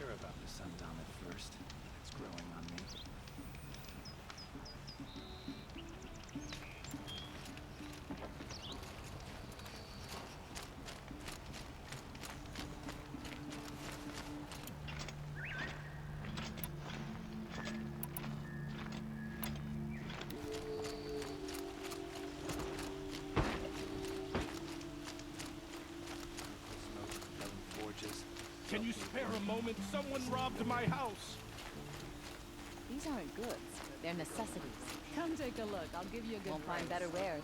sure about the sundown at first. It's growing on me. Can you spare a moment? Someone robbed my house. These aren't goods. They're necessities. Come take a look. I'll give you a good Won't price. find better wares.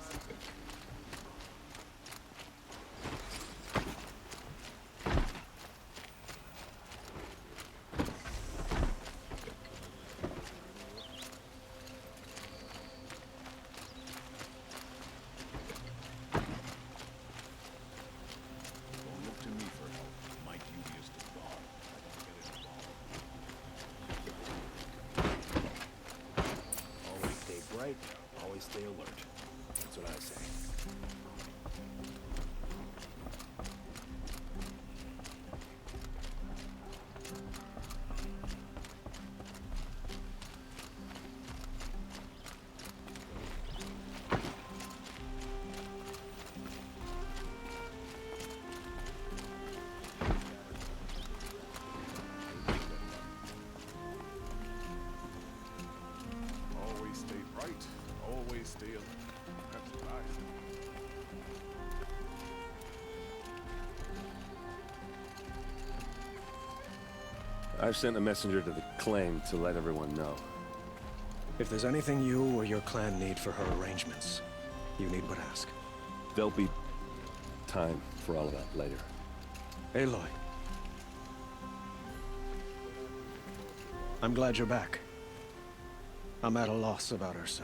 Don't look to me for help. My duty is to guard. I don't get involved. Always stay bright, always stay alert. That's what I say. Always stay bright. Always stay alert. That's what I say. I've sent a messenger to the claim to let everyone know. If there's anything you or your clan need for her arrangements, you need but ask. There'll be time for all of that later. Aloy. I'm glad you're back. I'm at a loss about Ursa.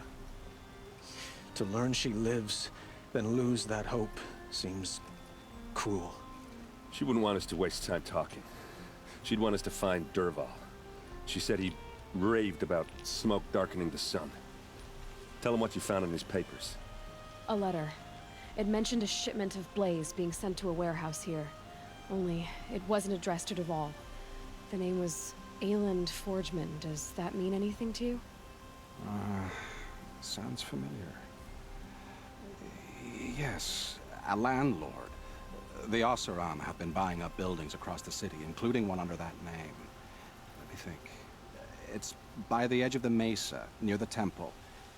To learn she lives, then lose that hope, seems cruel. She wouldn't want us to waste time talking. She'd want us to find Dervahl. She said he raved about smoke darkening the sun. Tell him what you found in his papers. A letter. It mentioned a shipment of blaze being sent to a warehouse here. Only, it wasn't addressed to Dervahl. The name was Ayland Forgeman. Does that mean anything to you? Sounds familiar. Yes, a landlord. The Oseram have been buying up buildings across the city, including one under that name. Let me think. It's by the edge of the mesa, near the temple.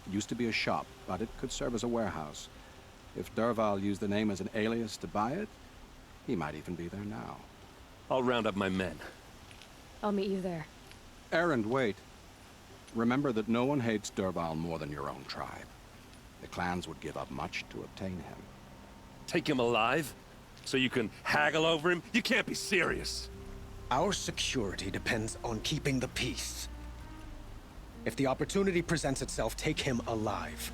It used to be a shop, but it could serve as a warehouse. If Dervahl used the name as an alias to buy it, he might even be there now. I'll round up my men. I'll meet you there. Erend, wait. Remember that no one hates Dervahl more than your own tribe. The clans would give up much to obtain him. Take him alive? So you can haggle over him? You can't be serious. Our security depends on keeping the peace. If the opportunity presents itself, take him alive.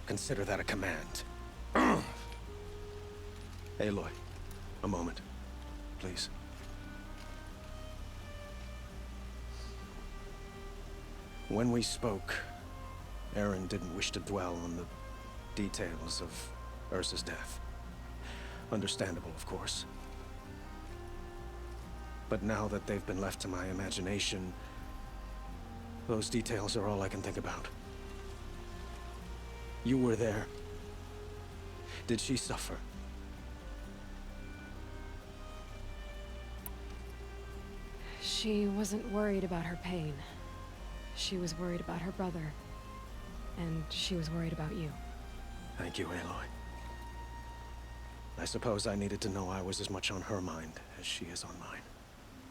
Consider that a command. Aloy, a moment, please. When we spoke, Erend didn't wish to dwell on the details of Ursa's death. Understandable, of course. But now that they've been left to my imagination, those details are all I can think about. You were there. Did she suffer? She wasn't worried about her pain. She was worried about her brother. And she was worried about you. Thank you, Aloy. I suppose I needed to know I was as much on her mind as she is on mine.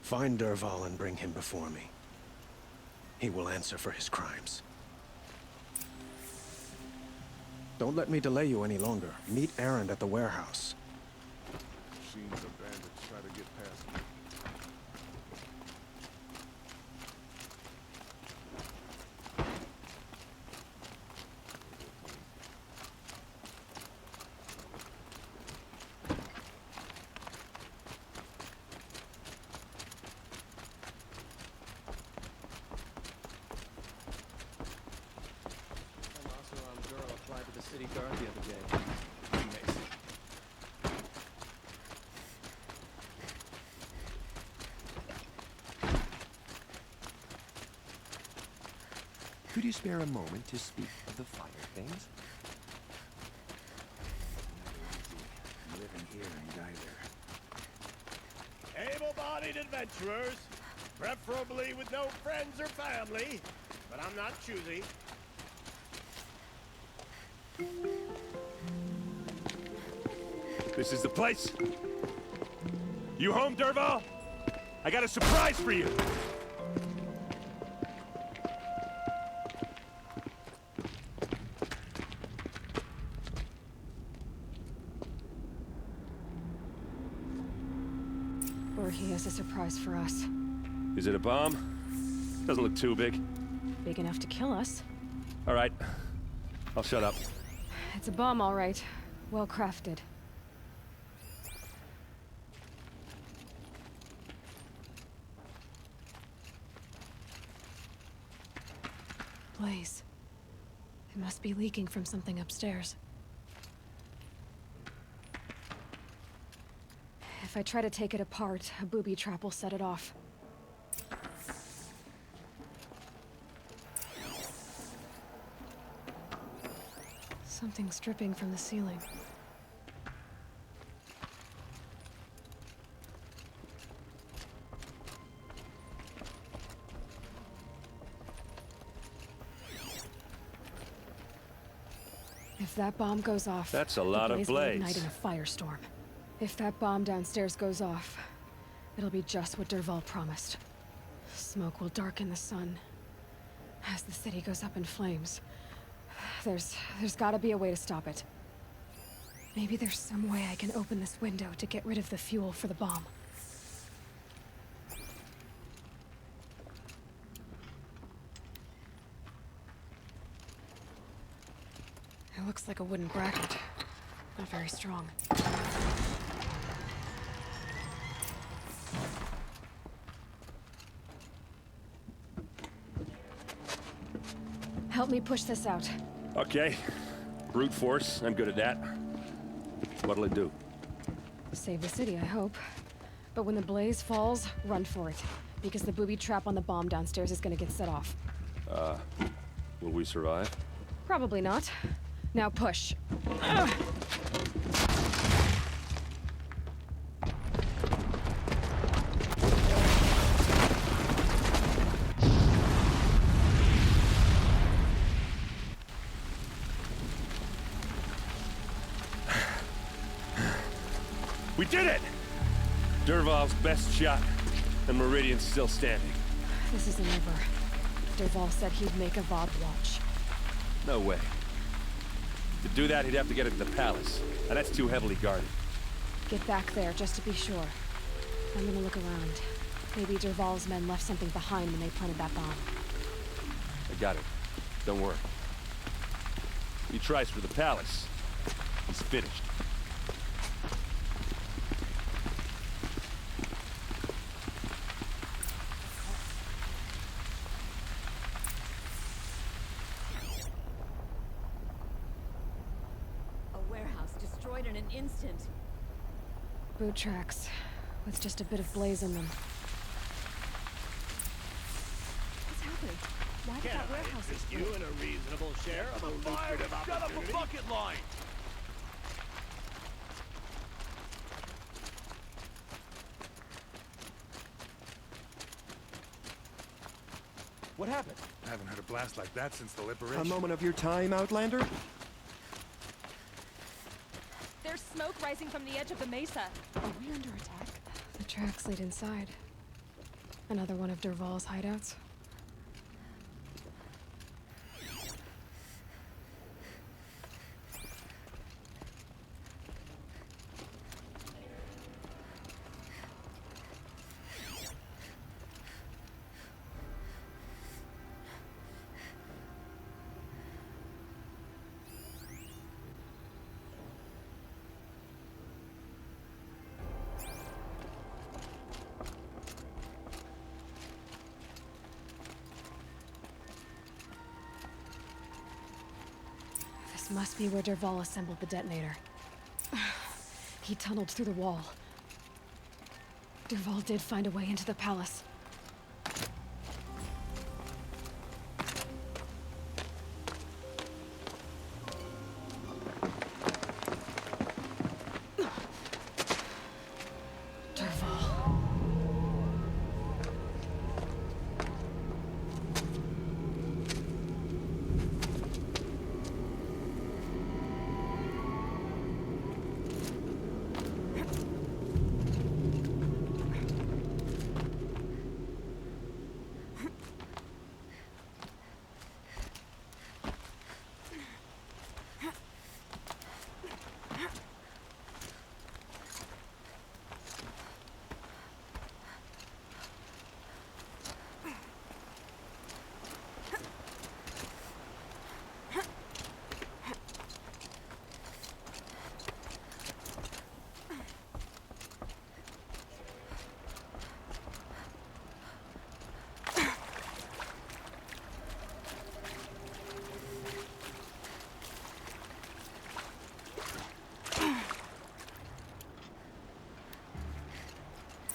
Find Dervahl and bring him before me. He will answer for his crimes. Don't let me delay you any longer. Meet Erend at the warehouse. Machines of bandits try to get past me. City guard the other day. Amazing. Could you spare a moment to speak of the finer things? Never easy living here in Geyser. Able-bodied adventurers, preferably with no friends or family, but I'm not choosy. This is the place. You home, Dervahl? I got a surprise for you. Or he has a surprise for us. Is it a bomb? Doesn't look too big. Big enough to kill us. All right. I'll shut up. It's a bomb, all right. Well crafted. Blaze. It must be leaking from something upstairs. If I try to take it apart, a booby trap will set it off. Something's dripping from the ceiling. If that bomb goes off, That's a lot of will blaze. igniting a firestorm. If that bomb downstairs goes off, it'll be just what Dervahl promised. Smoke will darken the sun. As the city goes up in flames, there's gotta be a way to stop it. Maybe there's some way I can open this window to get rid of the fuel for the bomb. It looks like a wooden bracket. Not very strong. Help me push this out. Okay. Brute force. I'm good at that. What'll it do? Save the city, I hope. But when the blaze falls, run for it. Because the booby trap on the bomb downstairs is gonna get set off. Will we survive? Probably not. Now push. We did it! Dervahl's best shot, and Meridian's still standing. This isn't over. Dervahl said he'd make a VOD watch. No way. To do that, he'd have to get into the palace, and that's too heavily guarded. Get back there, just to be sure. I'm gonna look around. Maybe Dervahl's men left something behind when they planted that bomb. I got it. Don't worry. He tries for the palace. He's finished. Destroyed in an instant. Boot tracks, with just a bit of blaze in them. What's happening? Why did that warehouse Interest you in a reasonable share of a lucrative opportunity? Shut up a bucket line! What happened? I haven't heard a blast like that since the A liberation. moment of your time, Outlander? There's smoke rising from the edge of the mesa. Are we under attack? The tracks lead inside. Another one of Dervahl's hideouts. This must be where Dervahl assembled the detonator. He tunneled through the wall. Dervahl did find a way into the palace.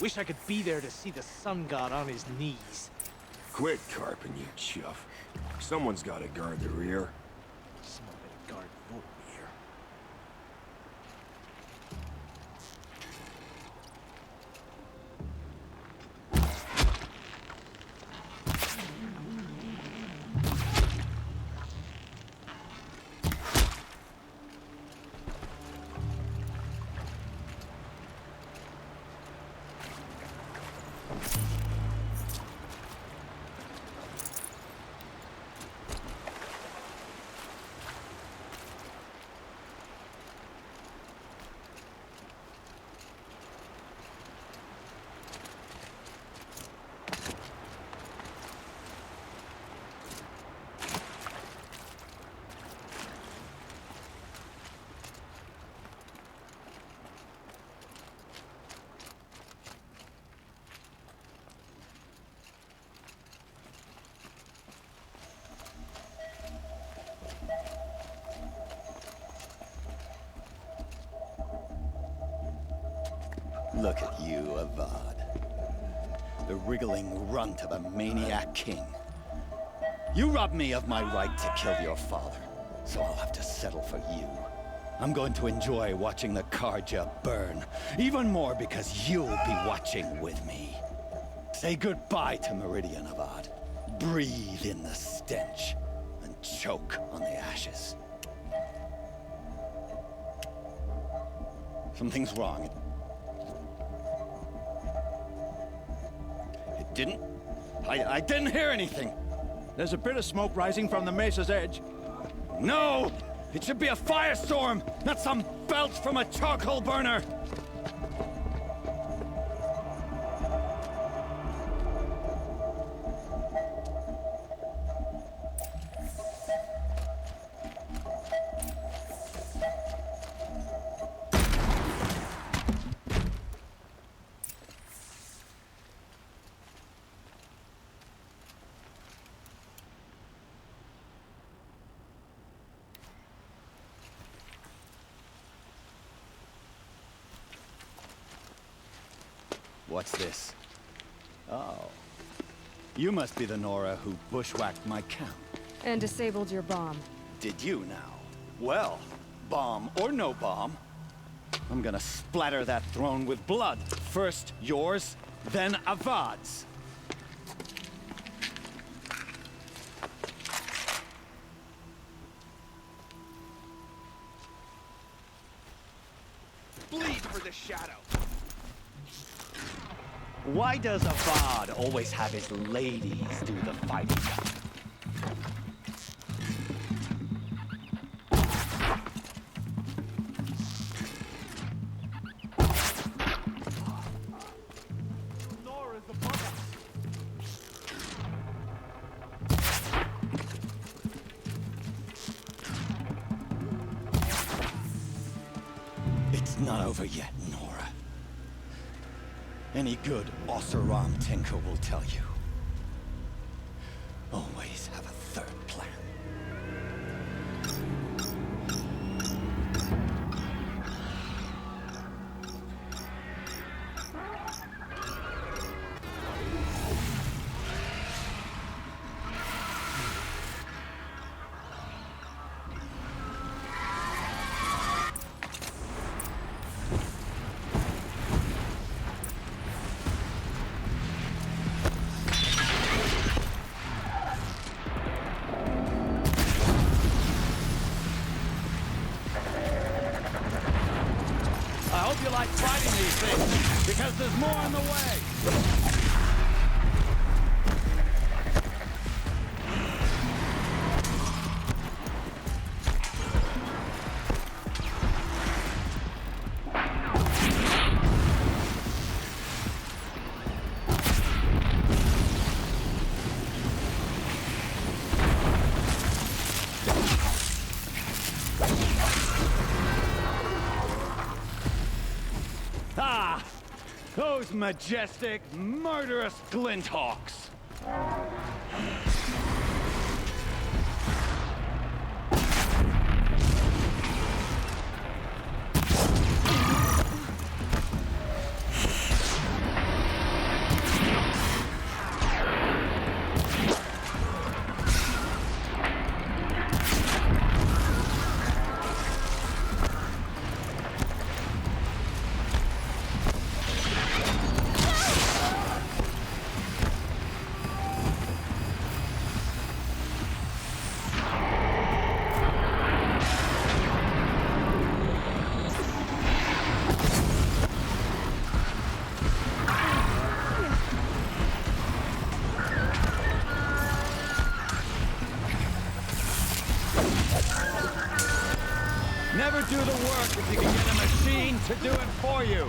Wish I could be there to see the sun god on his knees. Quit carping, you chuff. Someone's gotta guard the rear. Someone better guard your rear. Look at you, Avad. The wriggling runt of a maniac king. You robbed me of my right to kill your father, so I'll have to settle for you. I'm going to enjoy watching the Karja burn, even more because you'll be watching with me. Say goodbye to Meridian, Avad. Breathe in the stench, and choke on the ashes. Something's wrong. I didn't hear anything. There's a bit of smoke rising from the mesa's edge. No! It should be a firestorm, not some belch from a charcoal burner! What's this? Oh. You must be the Nora who bushwhacked my camp. And disabled your bomb. Did you now? Well, bomb or no bomb, I'm gonna splatter that throne with blood. First yours, then Avad's. Bleed for the shadow. Why does Avad always have his ladies do the fighting? Nora's above us. It's not over yet, Nora. Any good Oseram tinker will tell you. Always have a third plan. I hope you like fighting these things, because there's more on the way. Ah! Those majestic, murderous glinthawks! Never do the work if you can get a machine to do it for you.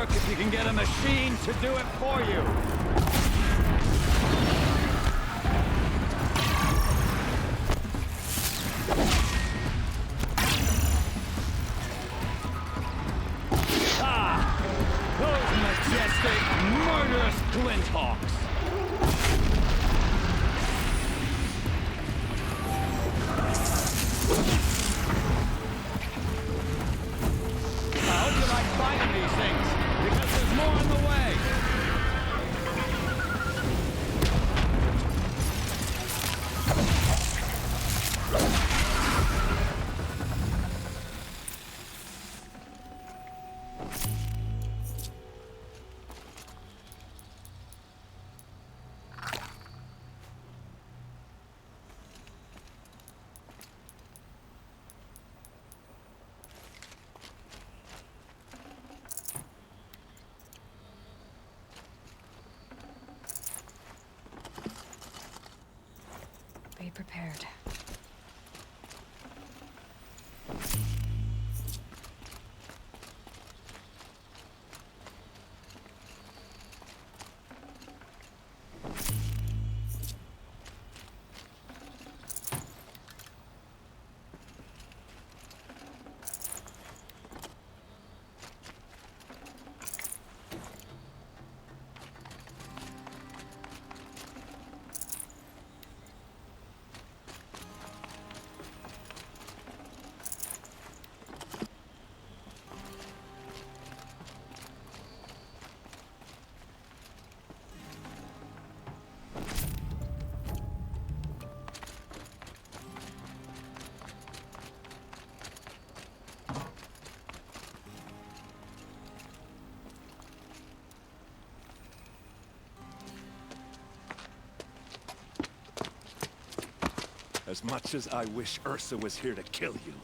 If you can get a machine to do it for you. Ah! Those majestic, murderous Glinthawks! How do you like finding these things? Because there's more on the way! Be prepared. As much as I wish Ursa was here to kill you,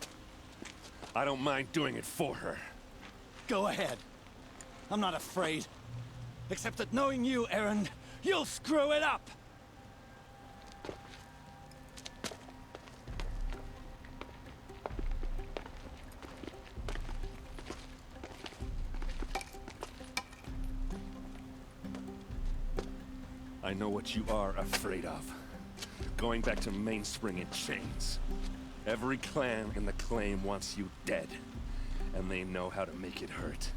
I don't mind doing it for her. Go ahead. I'm not afraid. Except that knowing you, Aaron, you'll screw it up! I know what you are afraid of. Going back to Mainspring in chains. Every clan in the claim wants you dead. And they know how to make it hurt.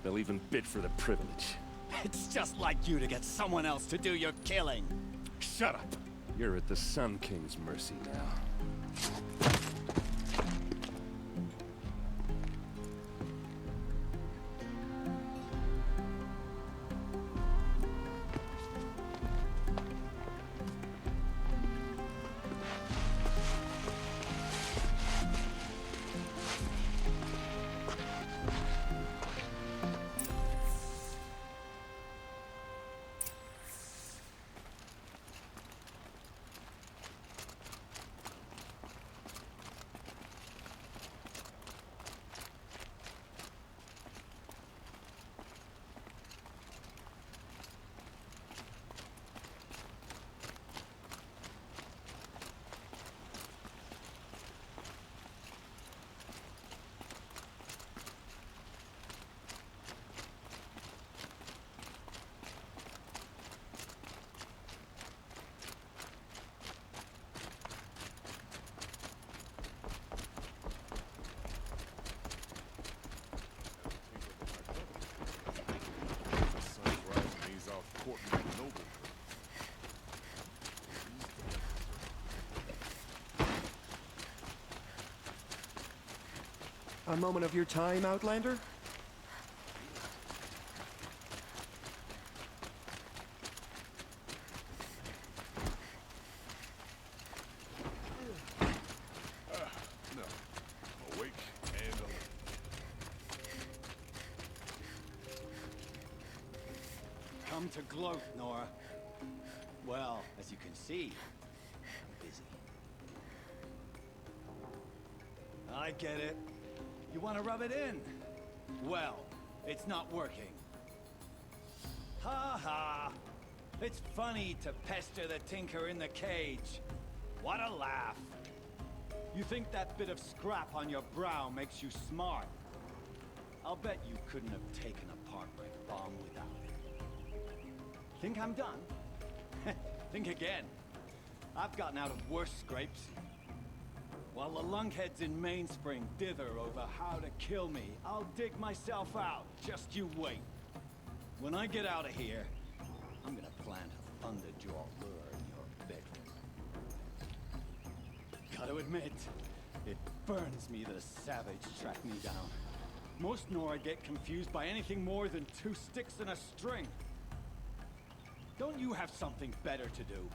They'll even bid for the privilege. It's just like you to get someone else to do your killing. Shut up! You're at the Sun King's mercy now. A moment of your time, Outlander? come to gloat, Nora. Well, as you can see, I'm busy. I get it. You want to rub it in? Well, it's not working. Ha ha! It's funny to pester the tinker in the cage. What a laugh. You think that bit of scrap on your brow makes you smart? I'll bet you couldn't have taken apart my bomb without it. Think I'm done? Think again. I've gotten out of worse scrapes. While the lunkheads in Mainspring dither over how to kill me, I'll dig myself out. Just you wait. When I get out of here, I'm gonna plant a thunderjaw lure in your bedroom. Gotta admit, it burns me that a savage tracked me down. Most Nora get confused by anything more than 2 sticks and a string. Don't you have something better to do?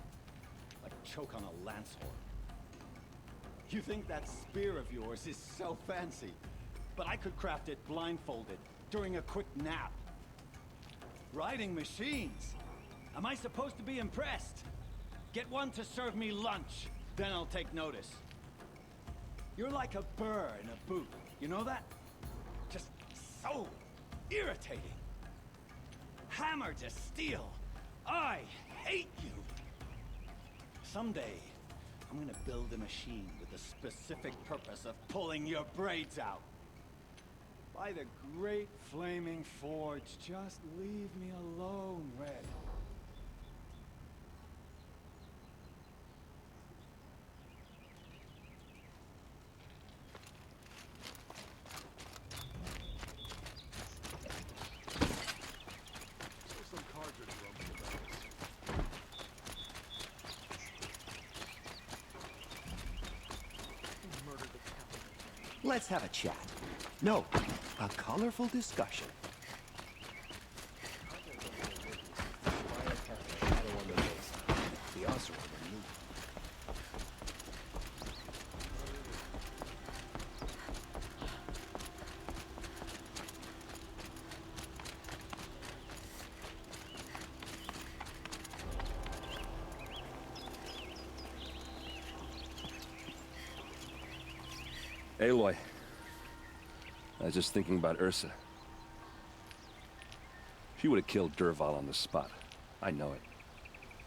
Like choke on a lance horn. You think that spear of yours is so fancy, but I could craft it blindfolded during a quick nap. Riding machines? Am I supposed to be impressed? Get one to serve me lunch, then I'll take notice. You're like a burr in a boot, you know that? Just so irritating. Hammer to steel. I hate you. Someday, I'm gonna build a machine with the specific purpose of pulling your braids out. By the great flaming forge, just leave me alone, Red. Some cards are grumpy about us. Let's have a chat. No, a colorful discussion. The Osir will move. Aloy, I was just thinking about Ursa. She would have killed Dervahl on the spot. I know it.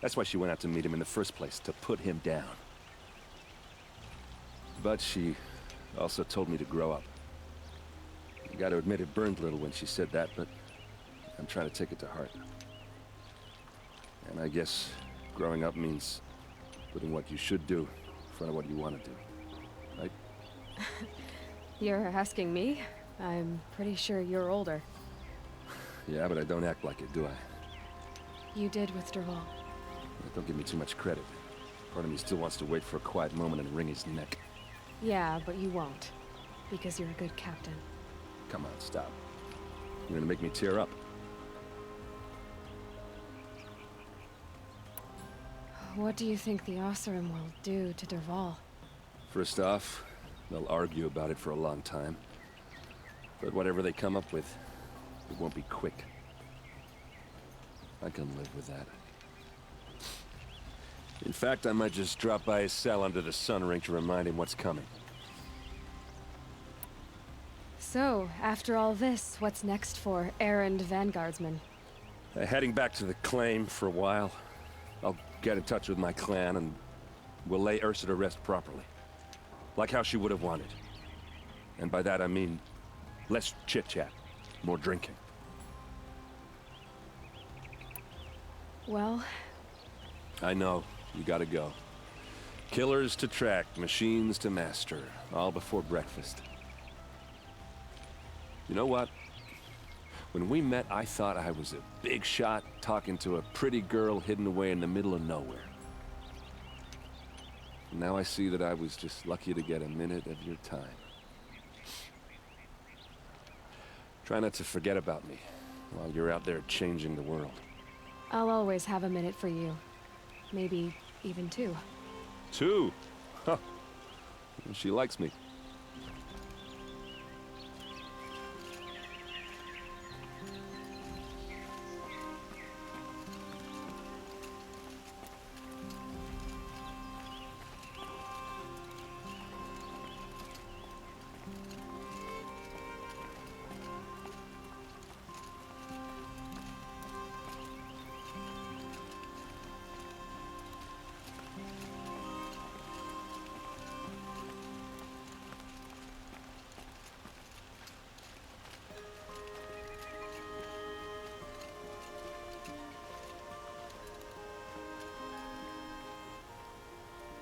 That's why she went out to meet him in the first place, to put him down. But she also told me to grow up. I gotta admit it burned a little when she said that, but I'm trying to take it to heart. And I guess growing up means putting what you should do in front of what you want to do. Right? You're asking me? I'm pretty sure you're older. Yeah, but I don't act like it, do I? You did with Dervahl. Don't give me too much credit. Part of me still wants to wait for a quiet moment and wring his neck. Yeah, but you won't. Because you're a good captain. Come on, stop. You're gonna make me tear up. What do you think the Oseram will do to Dervahl? First off, they'll argue about it for a long time. But whatever they come up with, it won't be quick. I can live with that. In fact, I might just drop by his cell under the sun ring to remind him what's coming. So, after all this, what's next for errand vanguardsman? Heading back to the claim for a while. I'll get in touch with my clan and we'll lay Ursa to rest properly. Like how she would have wanted. And by that I mean less chit-chat, more drinking. Well... I know, you gotta go. Killers to track, machines to master, all before breakfast. You know what? When we met, I thought I was a big shot talking to a pretty girl hidden away in the middle of nowhere. Now I see that I was just lucky to get a minute of your time. Try not to forget about me while you're out there changing the world. I'll always have a minute for you. Maybe even 2. 2? Huh. She likes me.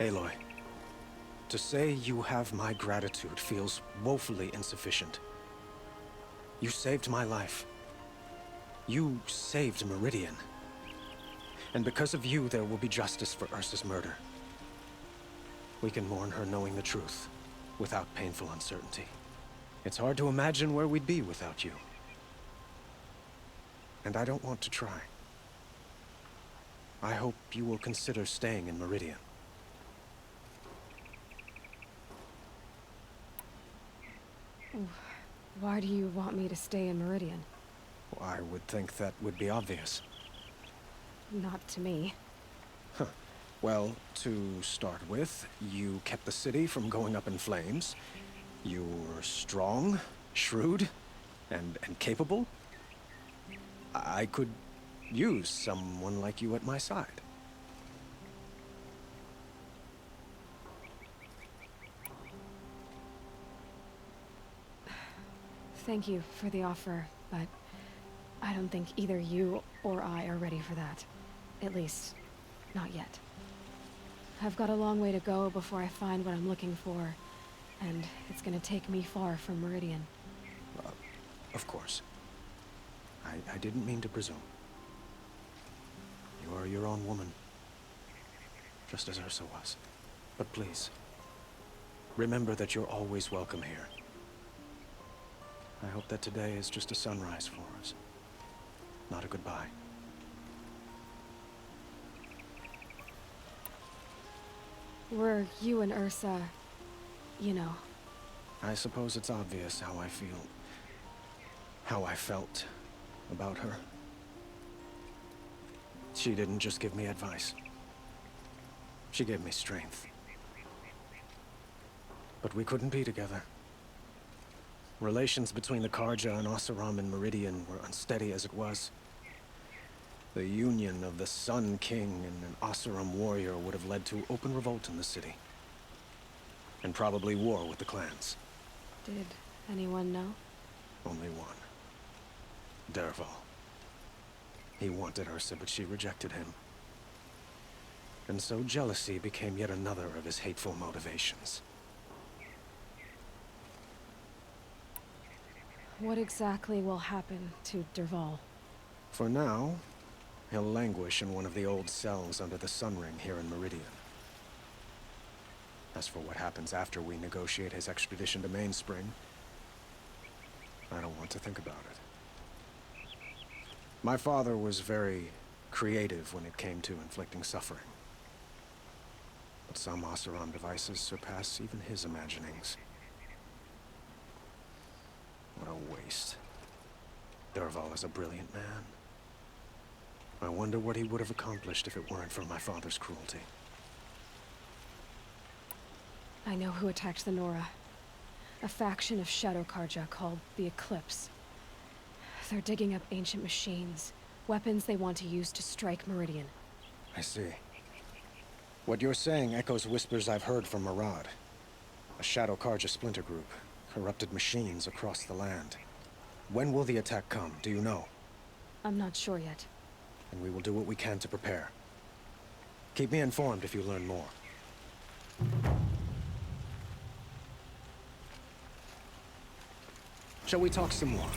Aloy, to say you have my gratitude feels woefully insufficient. You saved my life. You saved Meridian. And because of you, there will be justice for Ursa's murder. We can mourn her knowing the truth, without painful uncertainty. It's hard to imagine where we'd be without you. And I don't want to try. I hope you will consider staying in Meridian. Why do you want me to stay in Meridian? I would think that would be obvious. Not to me. Huh. Well, to start with, you kept the city from going up in flames. You were strong, shrewd, and capable. I could use someone like you at my side. Thank you for the offer, but I don't think either you or I are ready for that. At least, not yet. I've got a long way to go before I find what I'm looking for, and it's gonna take me far from Meridian. Of course. I didn't mean to presume. You are your own woman, just as Ursa was. But please, remember that you're always welcome here. I hope that today is just a sunrise for us, not a goodbye. Were you and Ursa, you know? I suppose it's obvious how I feel, how I felt about her. She didn't just give me advice. She gave me strength. But we couldn't be together. Relations between the Karja and Oseram and Meridian were unsteady as it was. The union of the Sun King and an Oseram warrior would have led to open revolt in the city. And probably war with the clans. Did anyone know? Only one. Dervahl. He wanted Ursa, but she rejected him. And so jealousy became yet another of his hateful motivations. What exactly will happen to Dervahl? For now, he'll languish in one of the old cells under the Sun Ring here in Meridian. As for what happens after we negotiate his extradition to Mainspring, I don't want to think about it. My father was very creative when it came to inflicting suffering. But some Oseram devices surpass even his imaginings. What a waste. Dervahl is a brilliant man. I wonder what he would have accomplished if it weren't for my father's cruelty. I know who attacked the Nora. A faction of Shadow Karja called the Eclipse. They're digging up ancient machines, weapons they want to use to strike Meridian. I see. What you're saying echoes whispers I've heard from Murad. A Shadow Karja splinter group, corrupted machines across the land. When will the attack come, do you know? I'm not sure yet. And we will do what we can to prepare. Keep me informed if you learn more. Shall we talk some more?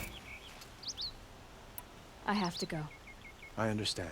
I have to go. I understand.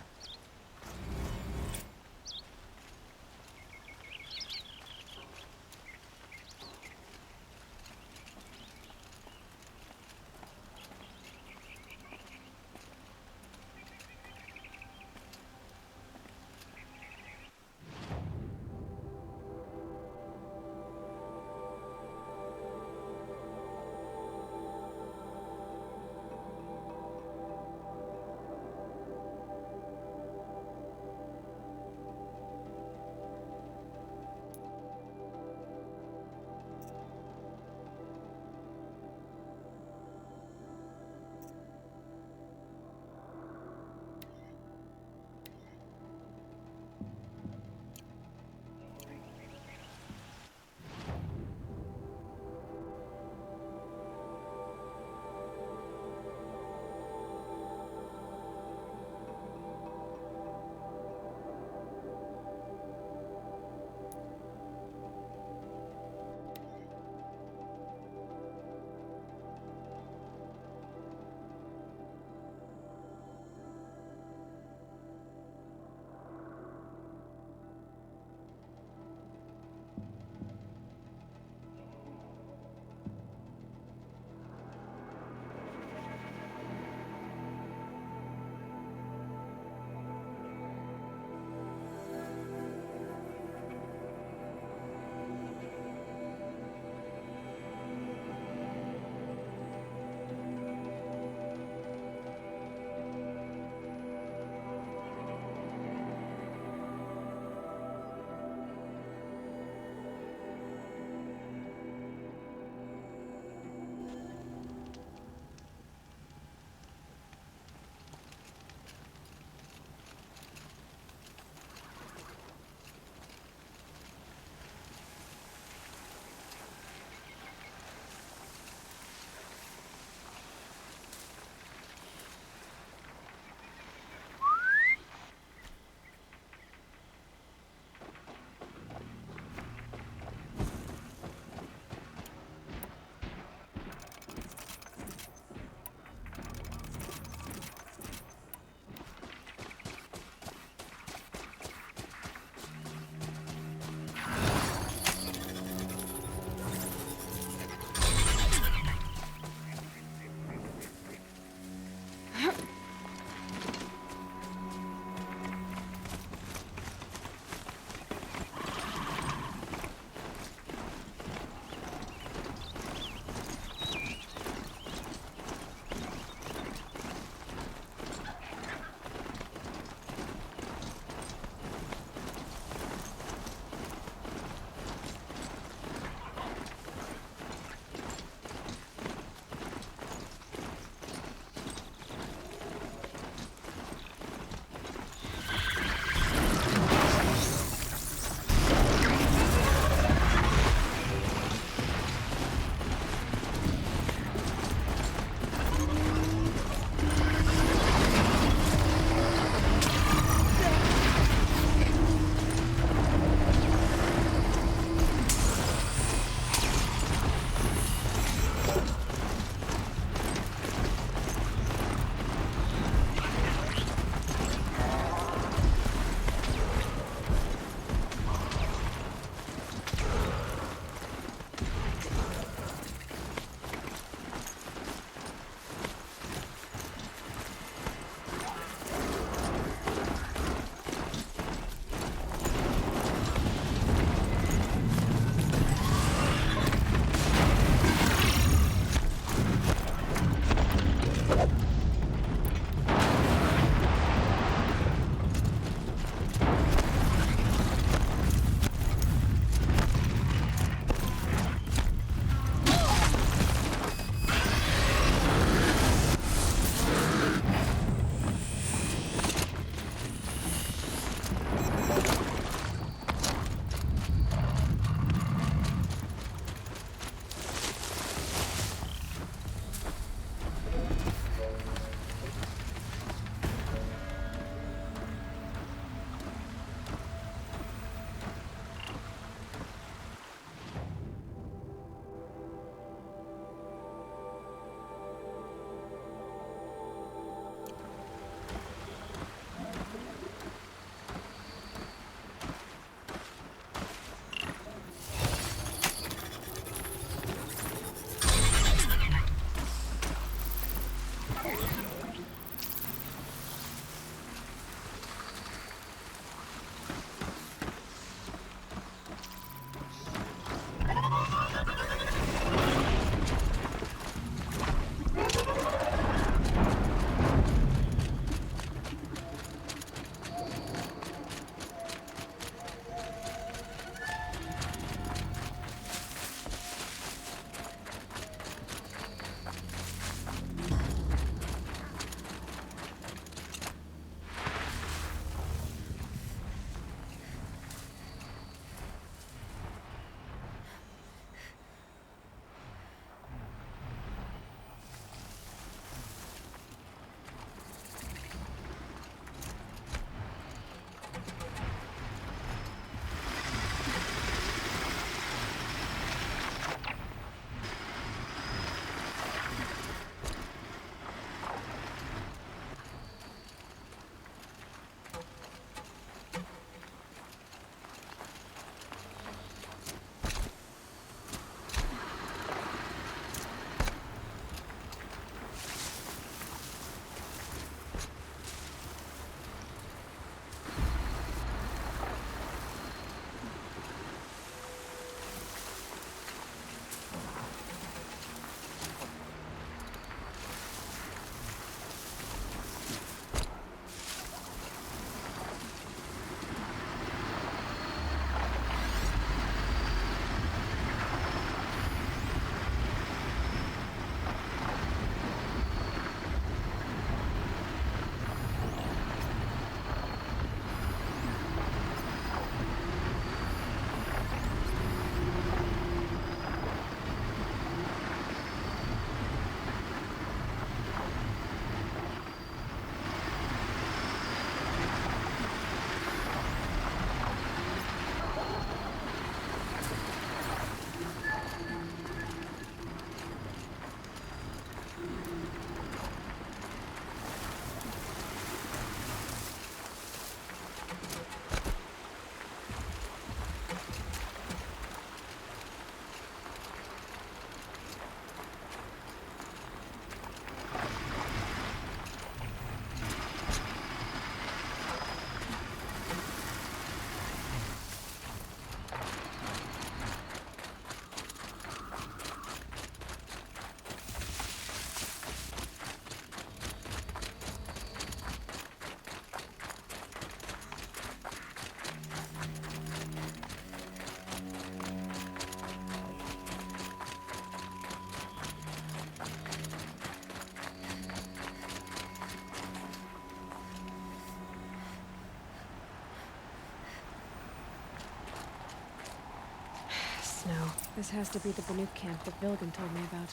this now. This has to be the Banuk camp that Vilgund told me about.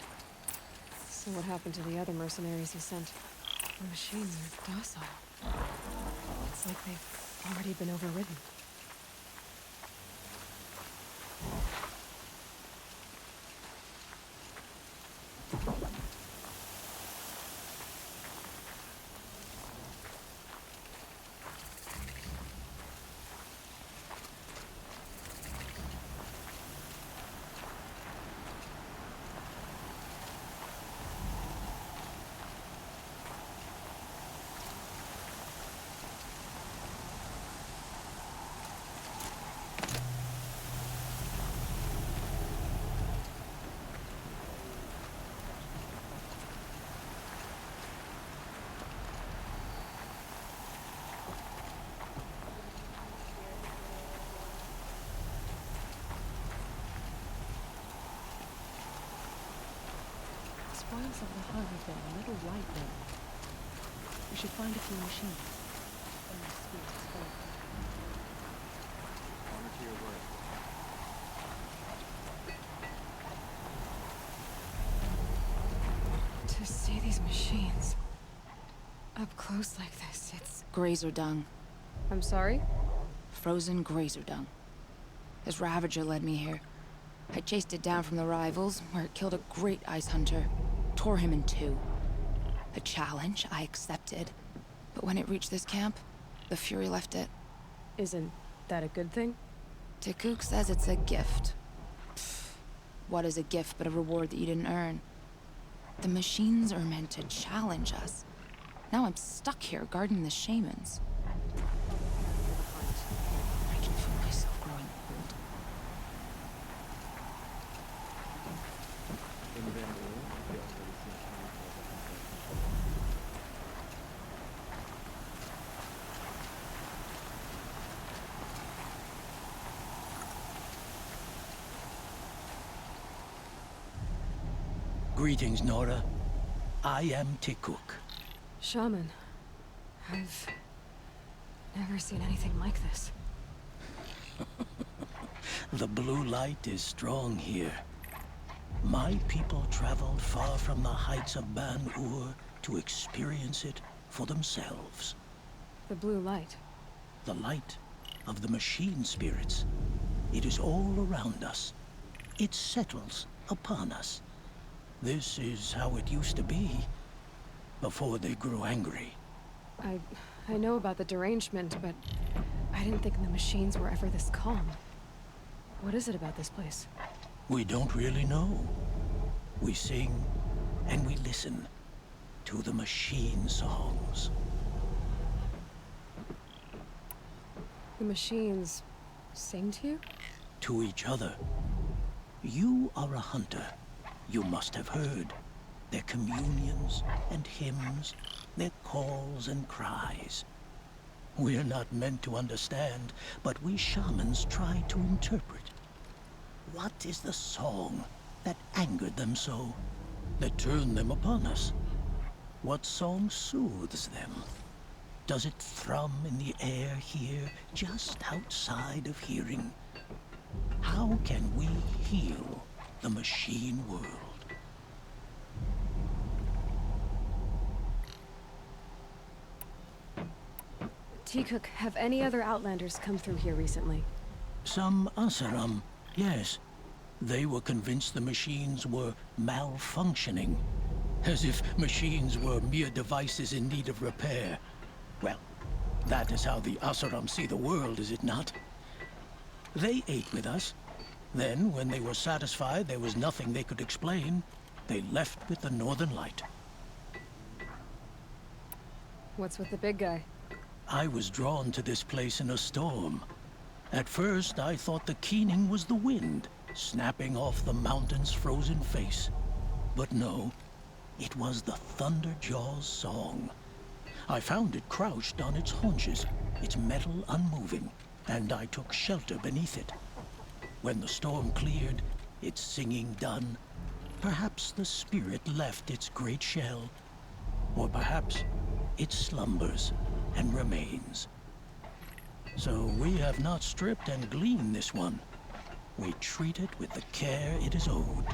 So what happened to the other mercenaries he sent? The machines are docile. It's like they've already been overridden. Spoils of the hug have been a little light lately. We should find a few machines. And the spirits full. Honor to your word. To see these machines up close like this, it's... Grazer dung. I'm sorry? Frozen grazer dung. This Ravager led me here. I chased it down from the rivals, where it killed a great ice hunter. Tore him in two. A challenge I accepted. But when it reached this camp, the Fury left it. Isn't that a good thing? Tikuk says it's a gift. Pfft. What is a gift but a reward that you didn't earn? The machines are meant to challenge us. Now I'm stuck here guarding the shamans. I can feel myself growing old. Greetings, Nora. I am Tikuk. Shaman. I've never seen anything like this. The blue light is strong here. My people traveled far from the heights of Ban-Ur to experience it for themselves. The blue light. The light of the machine spirits. It is all around us. It settles upon us. This is how it used to be, before they grew angry. I know about the derangement, but I didn't think the machines were ever this calm. What is it about this place? We don't really know. We sing and we listen to the machine songs. The machines sing to you? To each other. You are a hunter. You must have heard their communions and hymns, their calls and cries. We're not meant to understand, but we shamans try to interpret. What is the song that angered them so, that turned them upon us? What song soothes them? Does it thrum in the air here, just outside of hearing? How can we heal the machine world? Tikuk, have any other Outlanders come through here recently? Some Asaram, yes. They were convinced the machines were malfunctioning. As if machines were mere devices in need of repair. Well, that is how the Asaram see the world, is it not? They ate with us. Then, when they were satisfied there was nothing they could explain, they left with the Northern Light. What's with the big guy? I was drawn to this place in a storm. At first, I thought the keening was the wind, snapping off the mountain's frozen face. But no, it was the Thunderjaw's song. I found it crouched on its haunches, its metal unmoving, and I took shelter beneath it. When the storm cleared, its singing done, perhaps the spirit left its great shell, or perhaps it slumbers and remains. So we have not stripped and gleaned this one. we treat it with the care it is owed.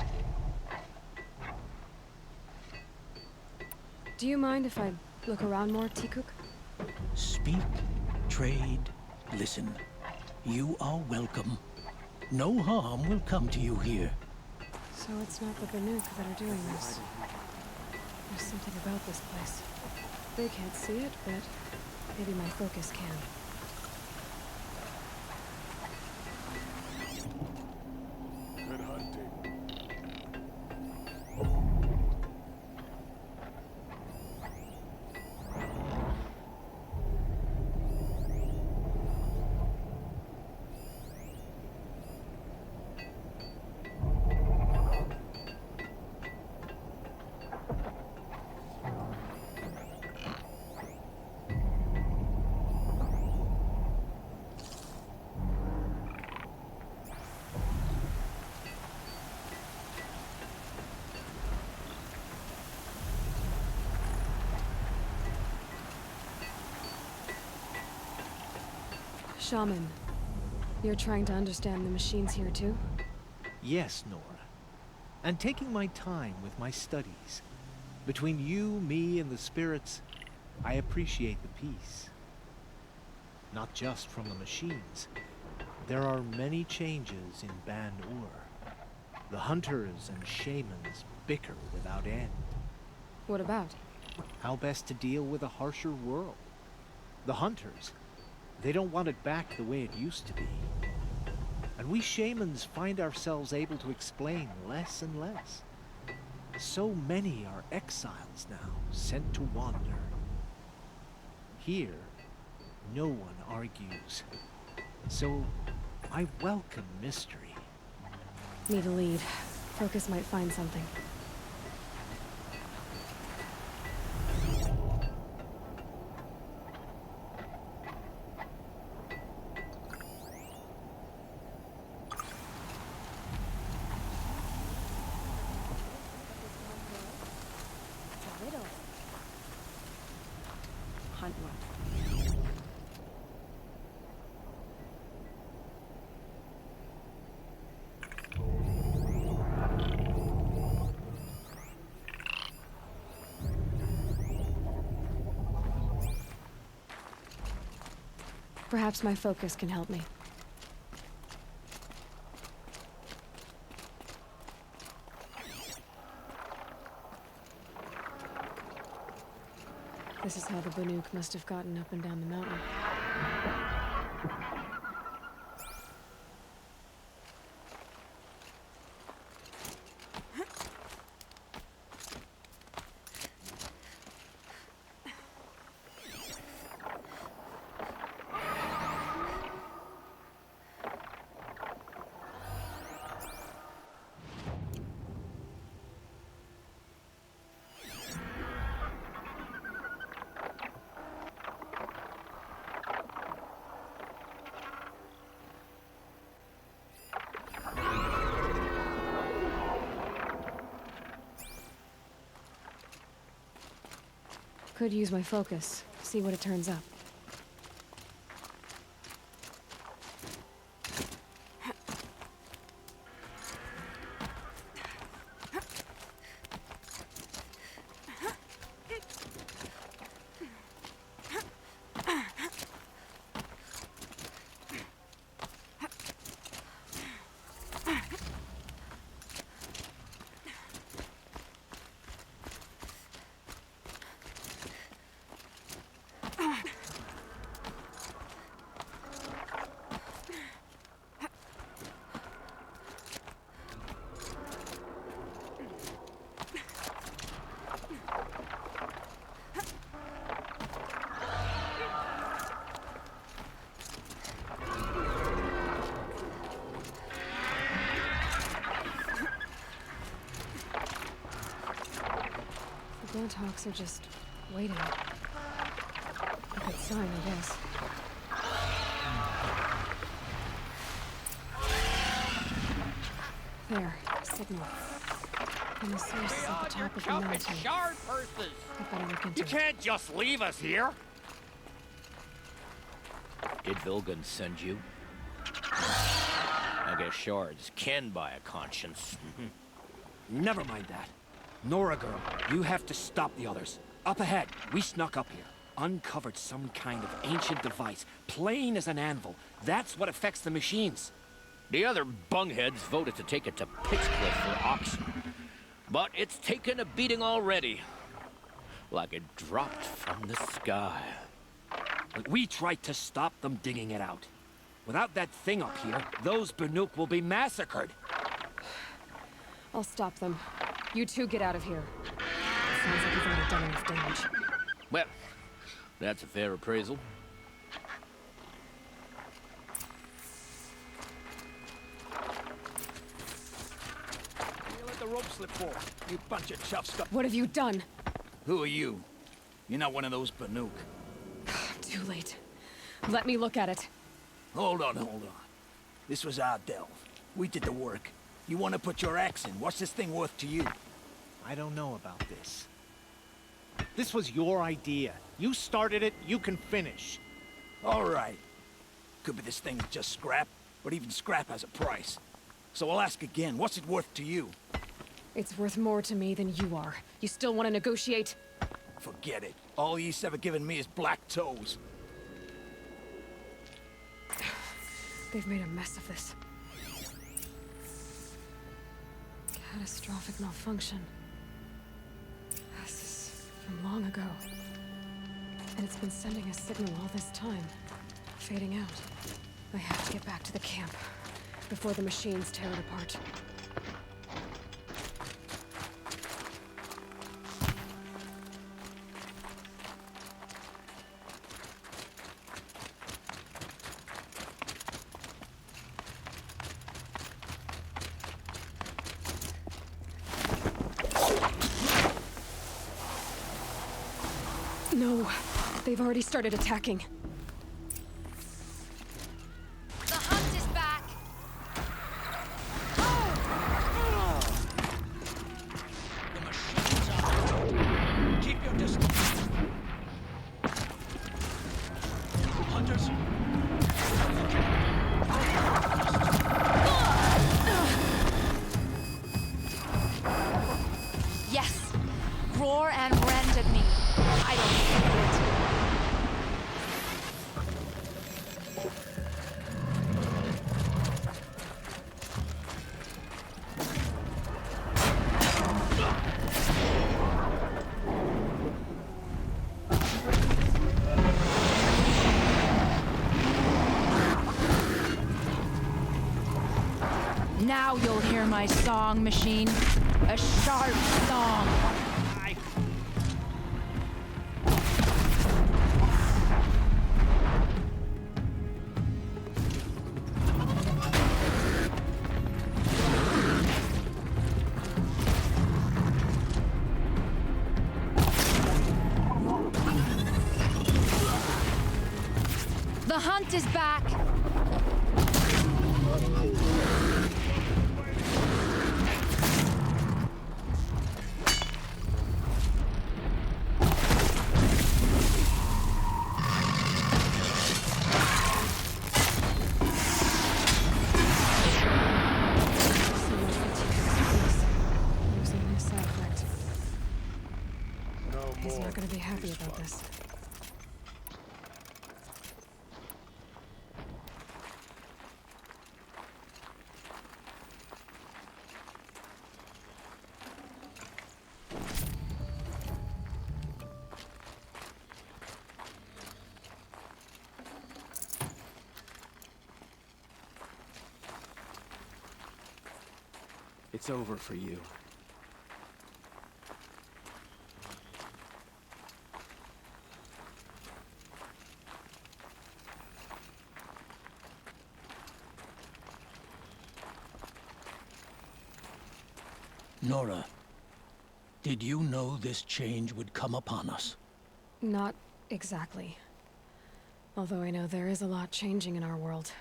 Do you mind if I look around more, Tikuk? Speak, trade, listen. You are welcome. No harm will come to you here. So it's not the Banuk that are doing this. There's something about this place. They can't see it, but maybe my focus can. Good hunting. Shaman, you're trying to understand the machines here too? Yes, Nora. And taking my time with my studies. Between you, me, and the spirits, I appreciate the peace. Not just from the machines. There are many changes in Ban-Ur. The hunters and shamans bicker without end. What about? How best to deal with a harsher world. The hunters, they don't want it back the way it used to be. And we shamans find ourselves able to explain less and less. So many are exiles now, sent to wander. Here, no one argues. So, I welcome mystery. Need a lead. Focus might find something. Hunt well. Perhaps my focus can help me. This is how the Banuk must have gotten up and down the mountain. Could use my focus, see what it turns up. The Ganthawks are just waiting. A good sign, I guess. There, signal. And the source is at the top of the mountain. Shard purses. I better look into You can't just leave us here. Did Vilgund send you? Naga shards can buy a conscience. Never mind that. Nora girl, you have to stop the others. Up ahead, we snuck up here. Uncovered some kind of ancient device, plain as an anvil. That's what affects the machines. The other bungheads voted to take it to Pitchcliff for auction. But it's taken a beating already. Like it dropped from the sky. But we tried to stop them digging it out. Without that thing up here, those Banuk will be massacred. I'll stop them. You two get out of here. Sounds like you've already done enough damage. Well, that's a fair appraisal. You let the rope slip forward, you bunch of chuffs. What have you done? Who are you? You're not one of those Banuk. Too late. Let me look at it. Hold on. This was our delve. We did the work. You want to put your axe in? What's this thing worth to you? I don't know about this. This was your idea. You started it, you can finish. All right. Could be this thing's just scrap, but even scrap has a price. So I'll ask again, what's it worth to you? It's worth more to me than you are. You still want to negotiate? Forget it. All you've ever given me is black toes. They've made a mess of this. Catastrophic malfunction. This is from long ago. And it's been sending a signal all this time. Fading out. I have to get back to the camp before the machines tear it apart. No, they've already started attacking. The hunt is back! The machines are... Keep your distance. Hunters. Yes! Roar and rend at me. I don't feel it. Now you'll hear my song, machine. A sharp song. The hunt is back! Losing my side effect. He's not gonna be happy about this. It's over for you. Nora, did you know this change would come upon us? Not exactly. Although I know there is a lot changing in our world.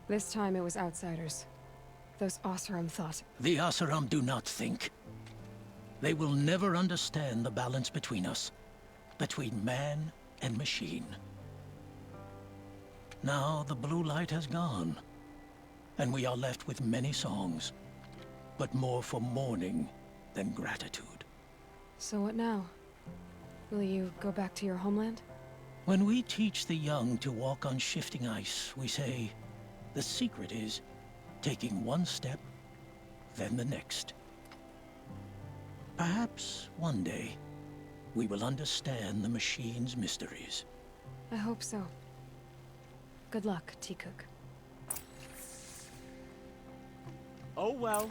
This time it was outsiders. Those Oseram thought. The Oseram do not think. They will never understand the balance between us. Between man and machine. Now the blue light has gone. and we are left with many songs, but more for mourning than gratitude. So what now? Will you go back to your homeland? When we teach the young to walk on shifting ice, we say, the secret is taking one step, then the next. Perhaps one day, we will understand the machine's mysteries. I hope so. Good luck, T-Cook. Oh well.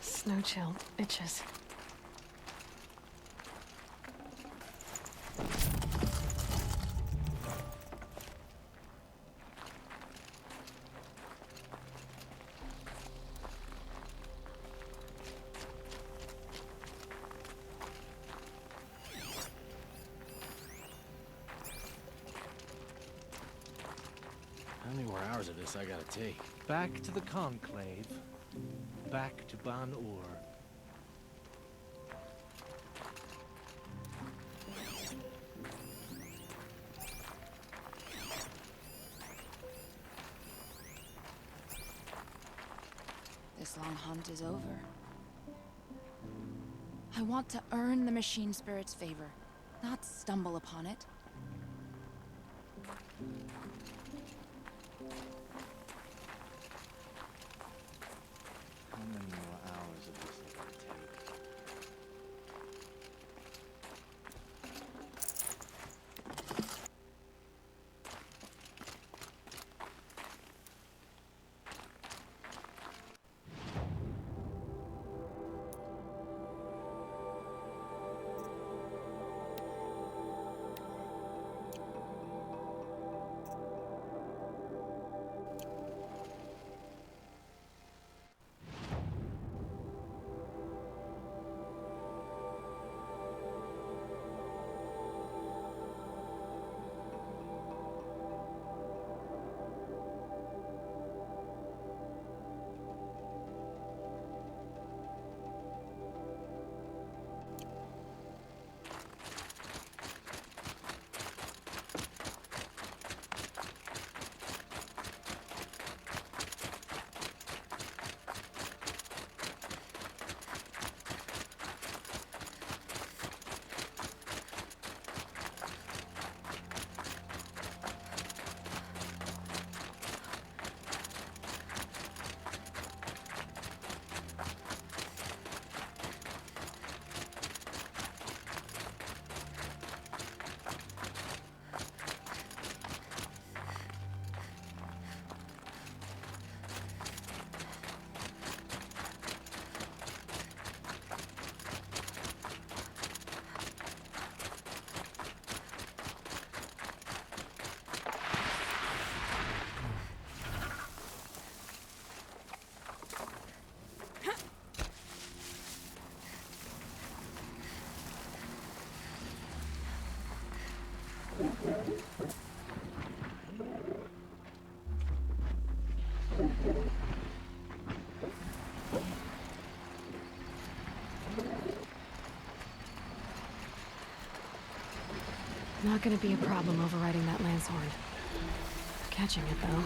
Snow chill itches. How many more hours of this I gotta take? Back to the Conclave. Back to Ban-Ur. This long hunt is over. I want to earn the machine spirit's favor, not stumble upon it. How many more hours of this I gotta take? Not gonna be a problem overriding that lance horn. Catching it, though.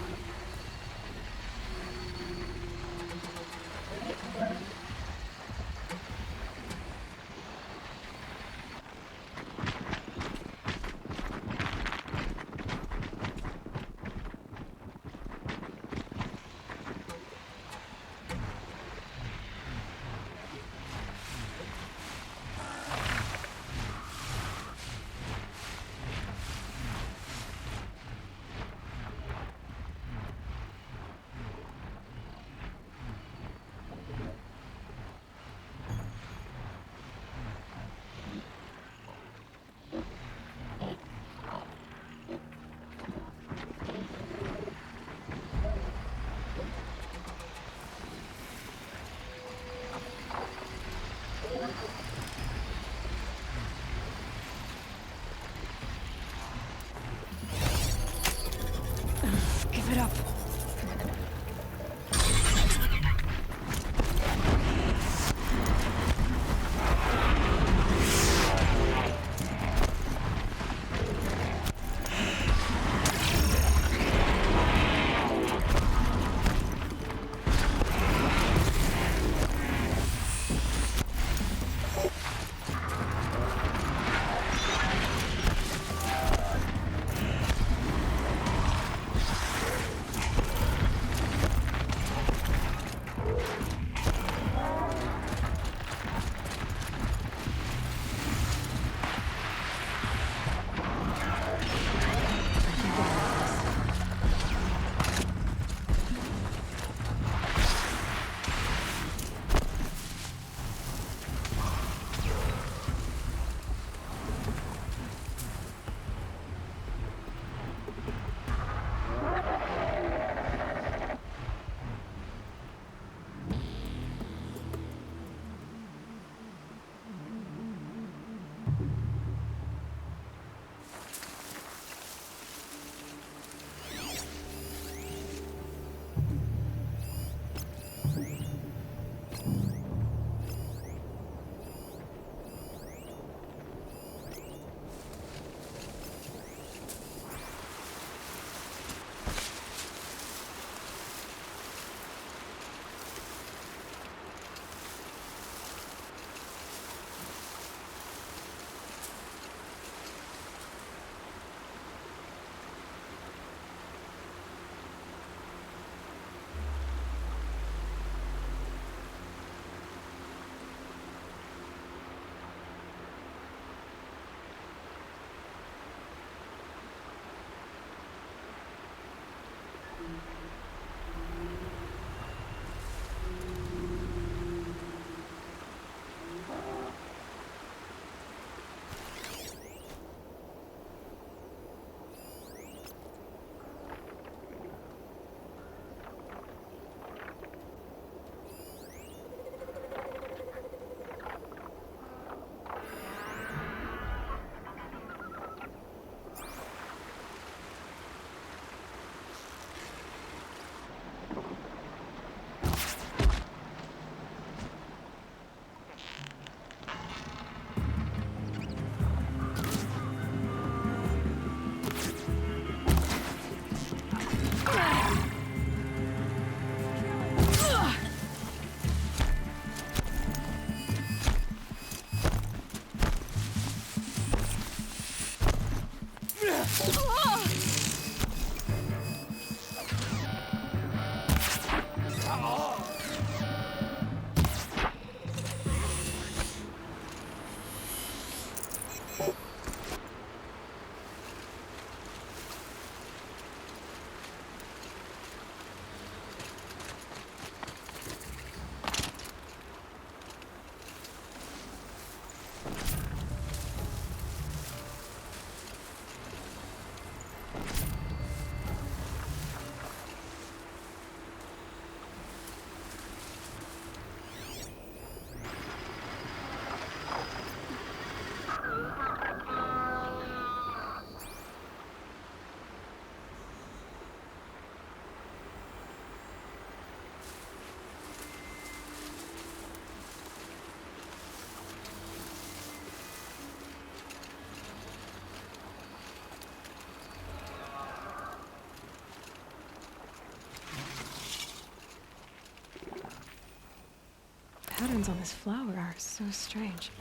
patterns on this flower are so strange.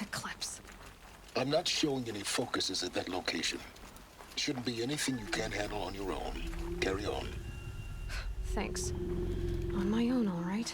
Eclipse. I'm not showing any focuses at that location. Shouldn't be anything you can't handle on your own. Carry on. Thanks. On my own, all right.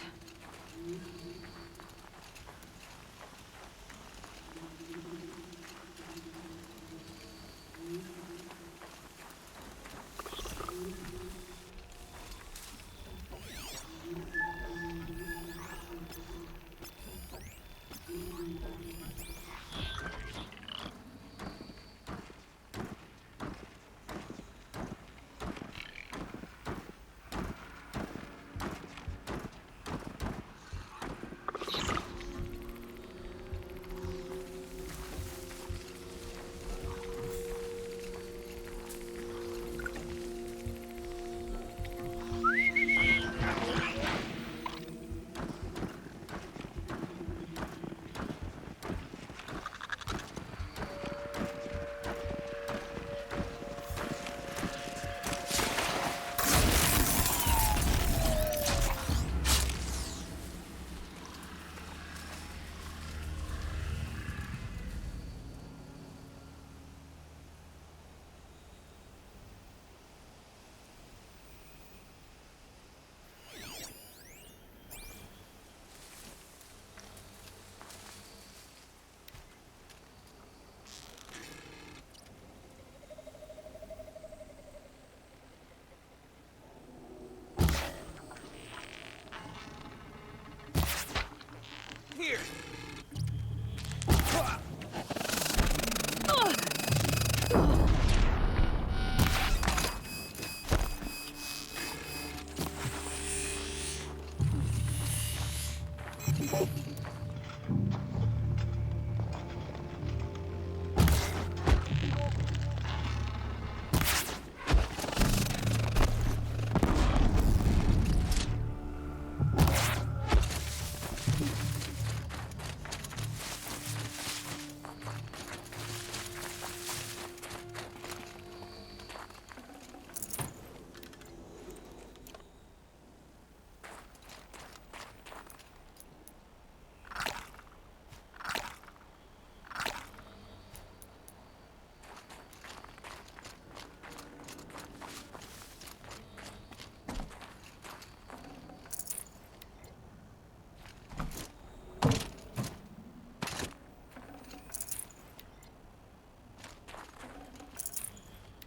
Here.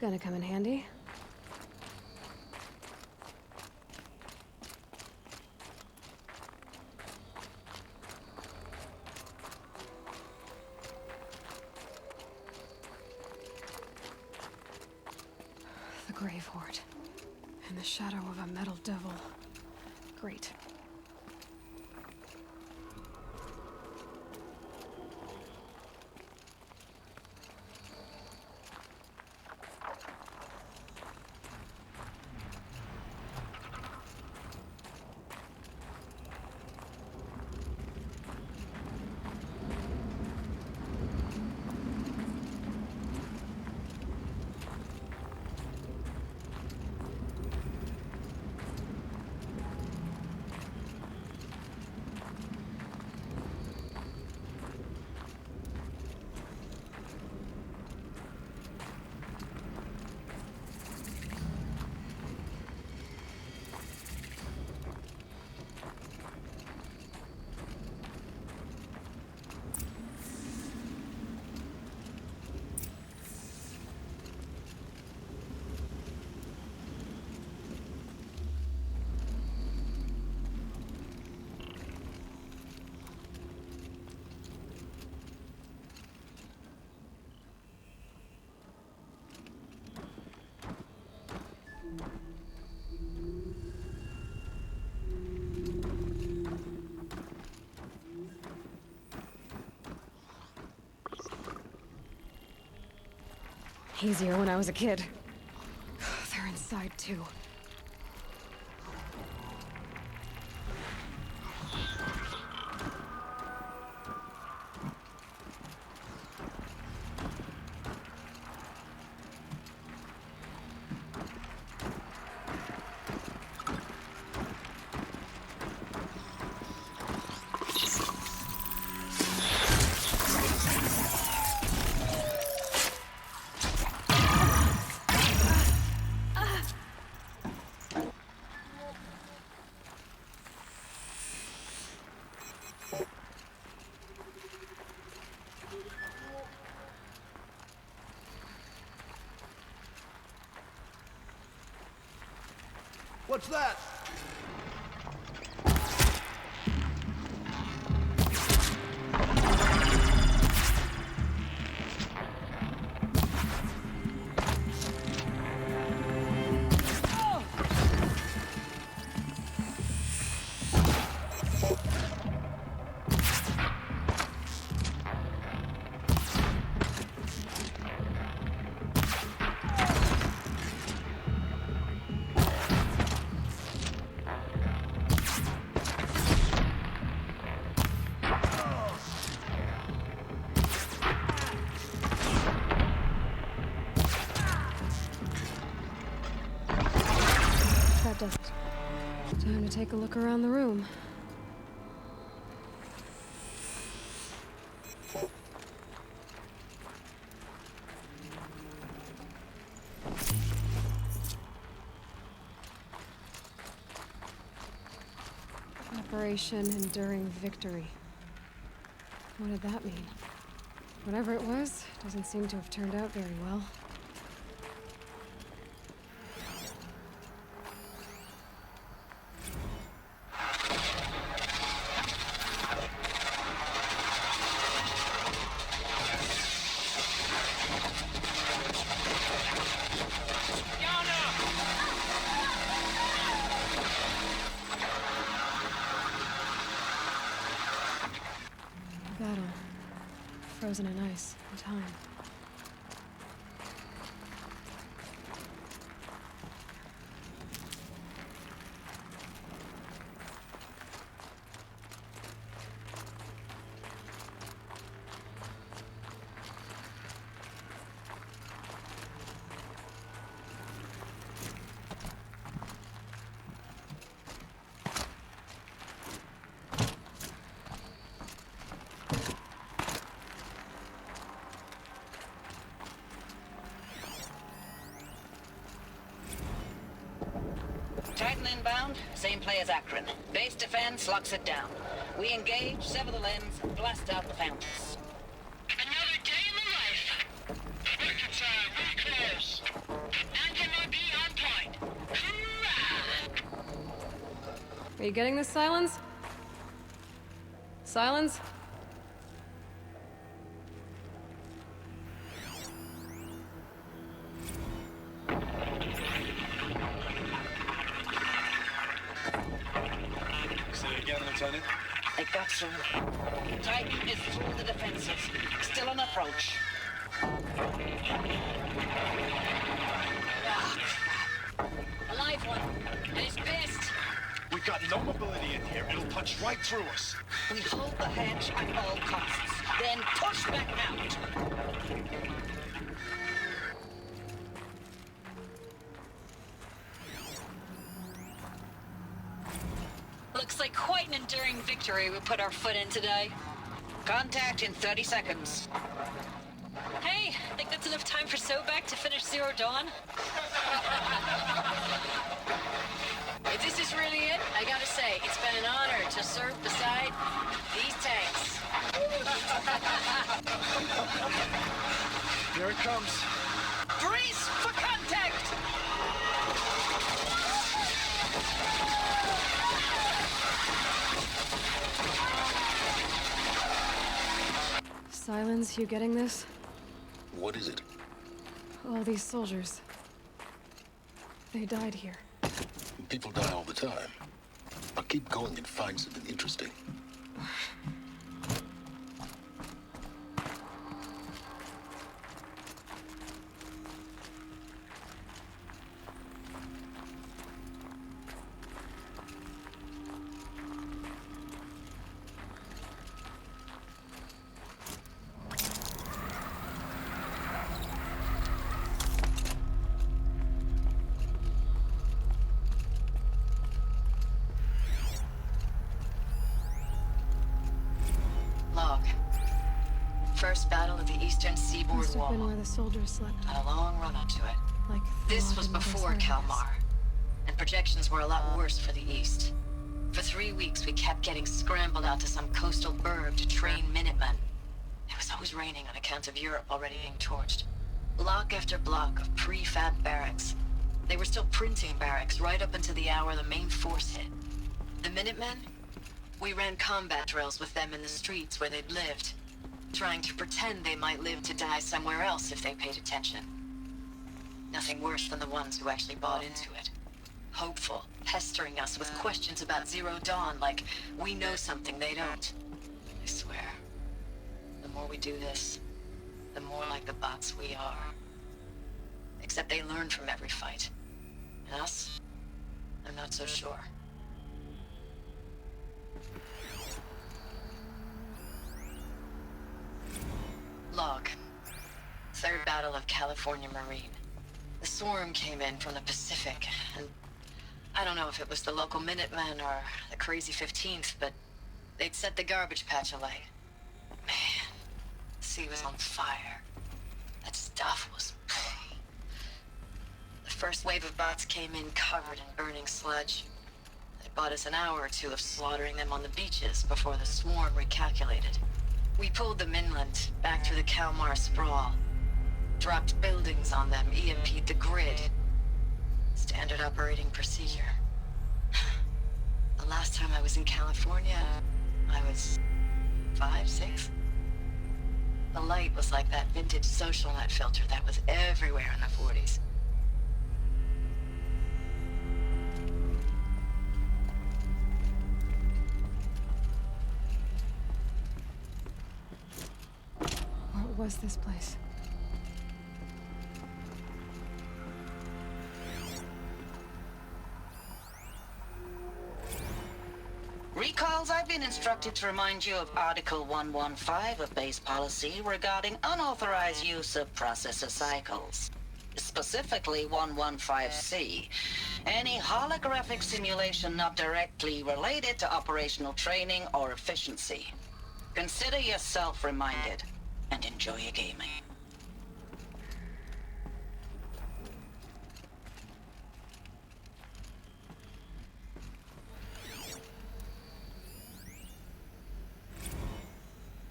Gonna come in handy. The Grave-Hoard. In the shadow of a metal devil. Great. Easier when I was a kid. They're inside, too. What's that? Does it. Time to take a look around the room. Operation Enduring Victory. What did that mean? Whatever it was, doesn't seem to have turned out very well. Battle. Frozen in ice and time. Titan inbound, same play as Akron. Base defense locks it down. We engage, sever the limbs, and blast out the fountains. Another day in the life. Rockets are very close. Antenna be on point. Hoorah! Are you getting this, Silence? Silence? Lieutenant? It got through. Titan is through the defenses. Still on approach. Ah, crap. A live one. And he's pissed. We've got no mobility in here. It'll punch right through us. We hold the hedge at all costs. Then push back out. Looks like quite an enduring victory we put our foot in today. Contact in 30 seconds. Hey, think that's enough time for Sobek to finish Zero Dawn? If this is really it, I gotta say, it's been an honor to serve beside these tanks. Here it comes. Brace for contact! Silence, you getting this? What is it? All these soldiers. They died here. People die all the time. I'll keep going and find something interesting. first battle of the Eastern Seaboard Must have Wall. been where the soldiers slept. On a long run up to it. Like This Thor was and Mother before Sargeras. Kalmar, and projections were a lot worse for the East. For 3 weeks, we kept getting scrambled out to some coastal burg to train Minutemen. It was always raining on account of Europe already being torched. Block after block of prefab barracks. They were still printing barracks right up until the hour the main force hit. The Minutemen? We ran combat drills with them in the streets where they'd lived, trying to pretend they might live to die somewhere else if they paid attention. Nothing worse than the ones who actually bought into it. Hopeful, pestering us with questions about Zero Dawn like we know something they don't. I swear, the more we do this, the more like the bots we are. Except they learn from every fight. And us? I'm not so sure. Log. Third Battle of California Marine. The swarm came in from the Pacific, and I don't know if it was the local Minutemen or the crazy 15th, but they'd set the garbage patch alight. Man, the sea was on fire. That stuff was... The first wave of bots came in covered in burning sludge. It bought us an hour or two of slaughtering them on the beaches before the swarm recalculated. We pulled them inland, back through the Kalmar sprawl. Dropped buildings on them, EMP'd the grid. Standard operating procedure. The last time I was in California, I was 5, 6. The light was like that vintage social net filter that was everywhere in the 40s. What was this place? Recalls, I've been instructed to remind you of Article 115 of base policy regarding unauthorized use of processor cycles. Specifically 115C. Any holographic simulation not directly related to operational training or efficiency. Consider yourself reminded, and enjoy your gaming.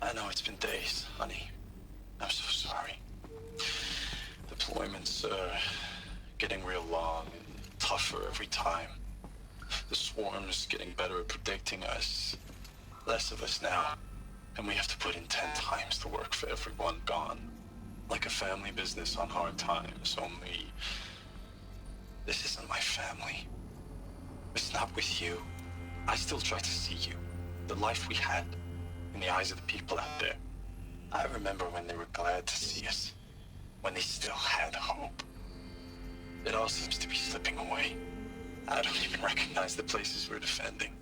I know it's been days, honey. I'm so sorry. Deployments are getting real long and tougher every time. The swarm's getting better at predicting us. Less of us now. And we have to put in 10 times the work for everyone gone. Like a family business on hard times, only... This isn't my family. It's not with you. I still try to see you. The life we had. In the eyes of the people out there. I remember when they were glad to see us. When they still had hope. It all seems to be slipping away. I don't even recognize the places we're defending.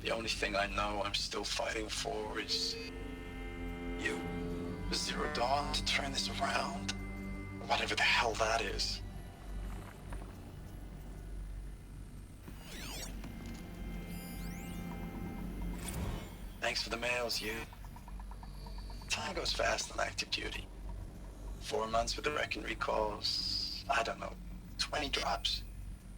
The only thing I know I'm still fighting for is... you. Zero Dawn to turn this around. Whatever the hell that is. Thanks for the mails, you. Time goes fast on active duty. 4 months with the wreck and recalls, I don't know, 20 drops.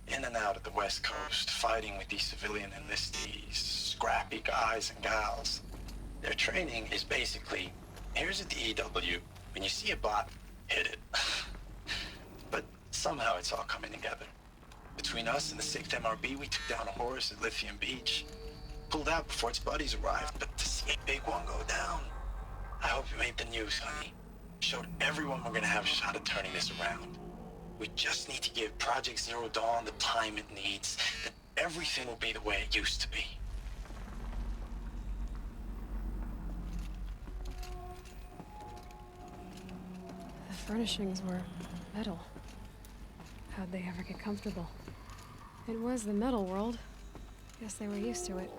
In and out of the West Coast, fighting with these civilian enlistees, scrappy guys and gals. Their training is basically, here's a DEW, when you see a bot, hit it. But somehow it's all coming together. Between us and the 6th MRB, we took down a horse at Lithium Beach. Pulled out before its buddies arrived, but to see a big one go down, I hope you made the news, honey. Showed everyone we're gonna have a shot at turning this around. We just need to give Project Zero Dawn the time it needs, then everything will be the way it used to be. The furnishings were metal. How'd they ever get comfortable? It was the metal world. Guess they were used to it.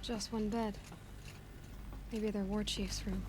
Just one bed. Maybe their war chief's room.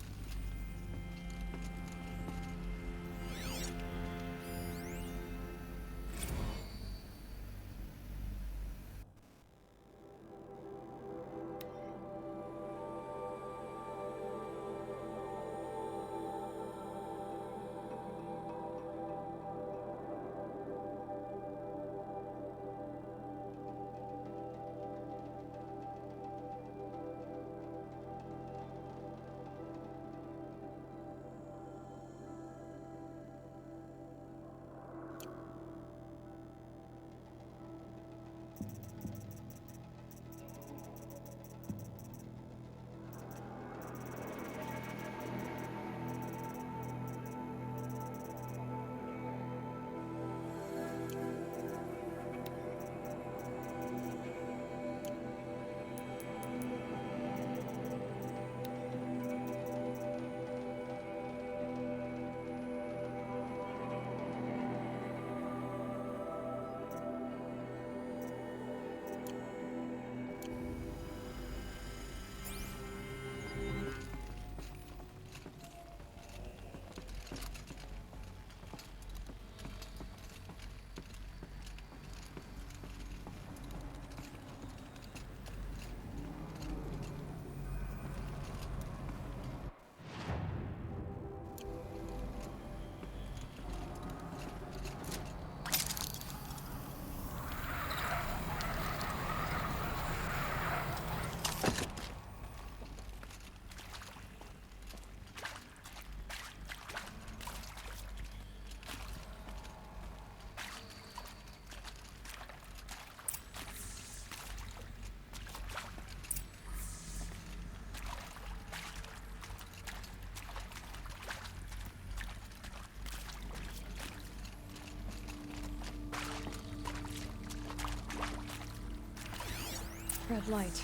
Red light.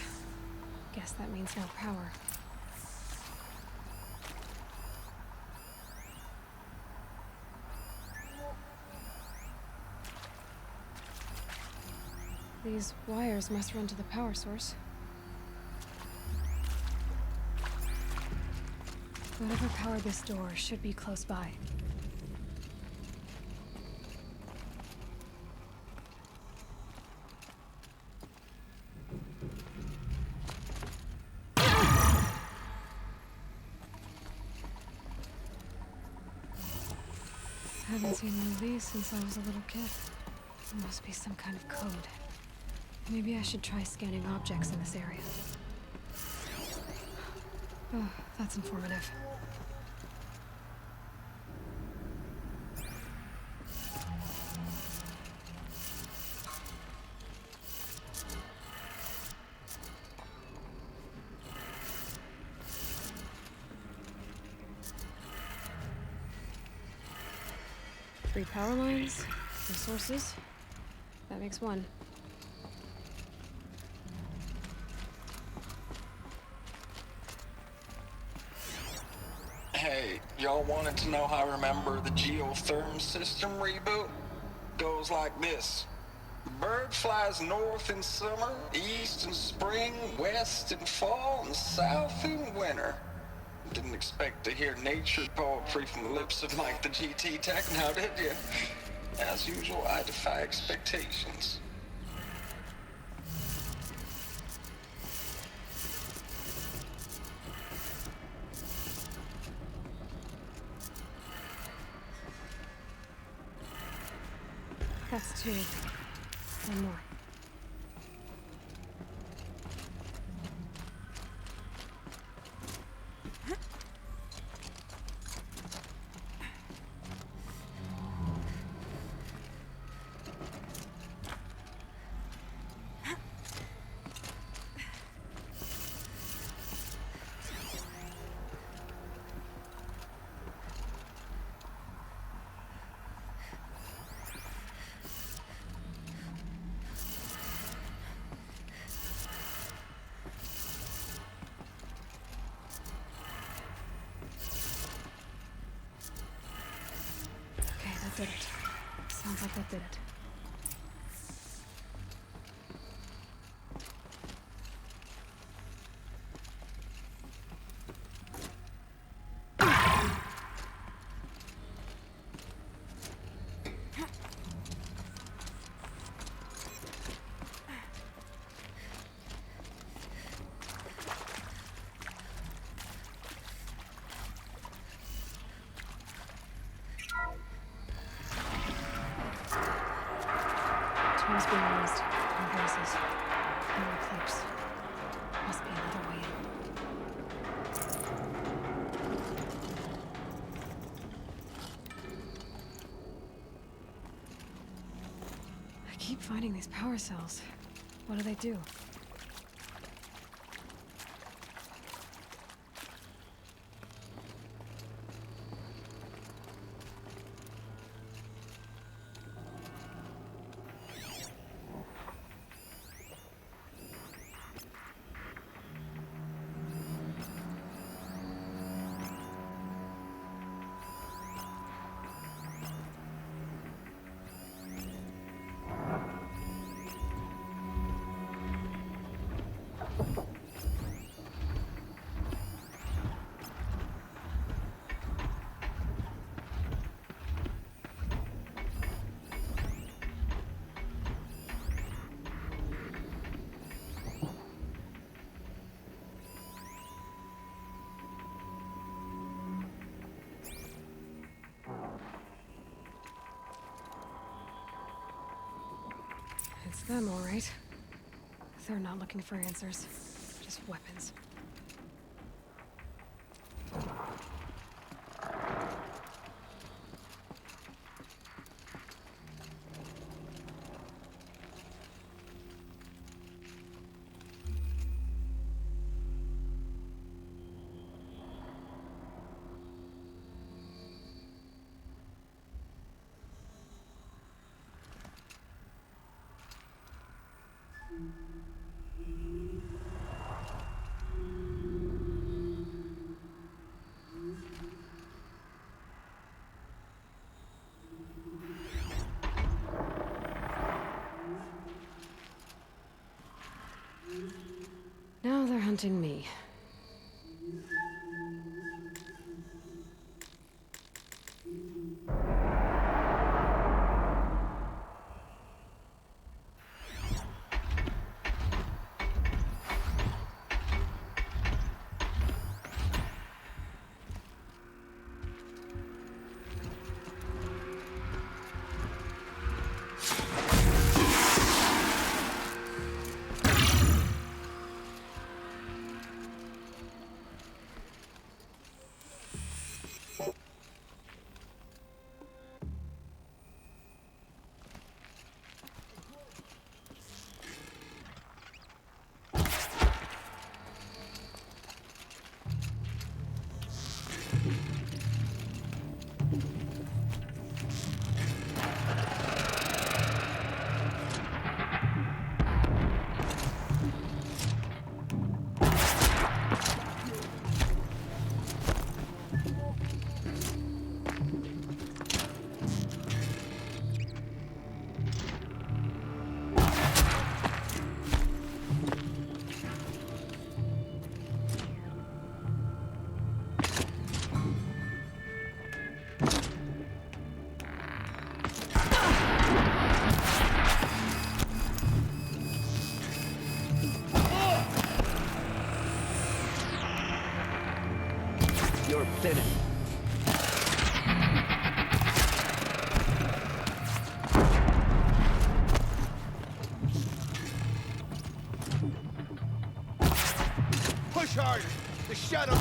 Guess that means no power. These wires must run to the power source. Whatever powered this door should be close by. Haven't seen one of these since I was a little kid. There must be some kind of code. Maybe I should try scanning objects in this area. Oh, that's informative. Three power lines, resources. That makes one. Hey, y'all wanted to know how I remember the geotherm system reboot? Goes like this. Bird flies north in summer, east in spring, west in fall, and south in winter. Didn't expect to hear nature poetry from the lips of Mike the GT Tech, now did you? As usual, I defy expectations. That's two. One more. Did it. Sounds like that did it. alarms being raised. And voices. More close. Must be another way in. I keep finding these power cells. What do they do? It's them, all right. They're not looking for answers, just weapons. Now they're hunting me. You're thinning. Push harder! The shuttle...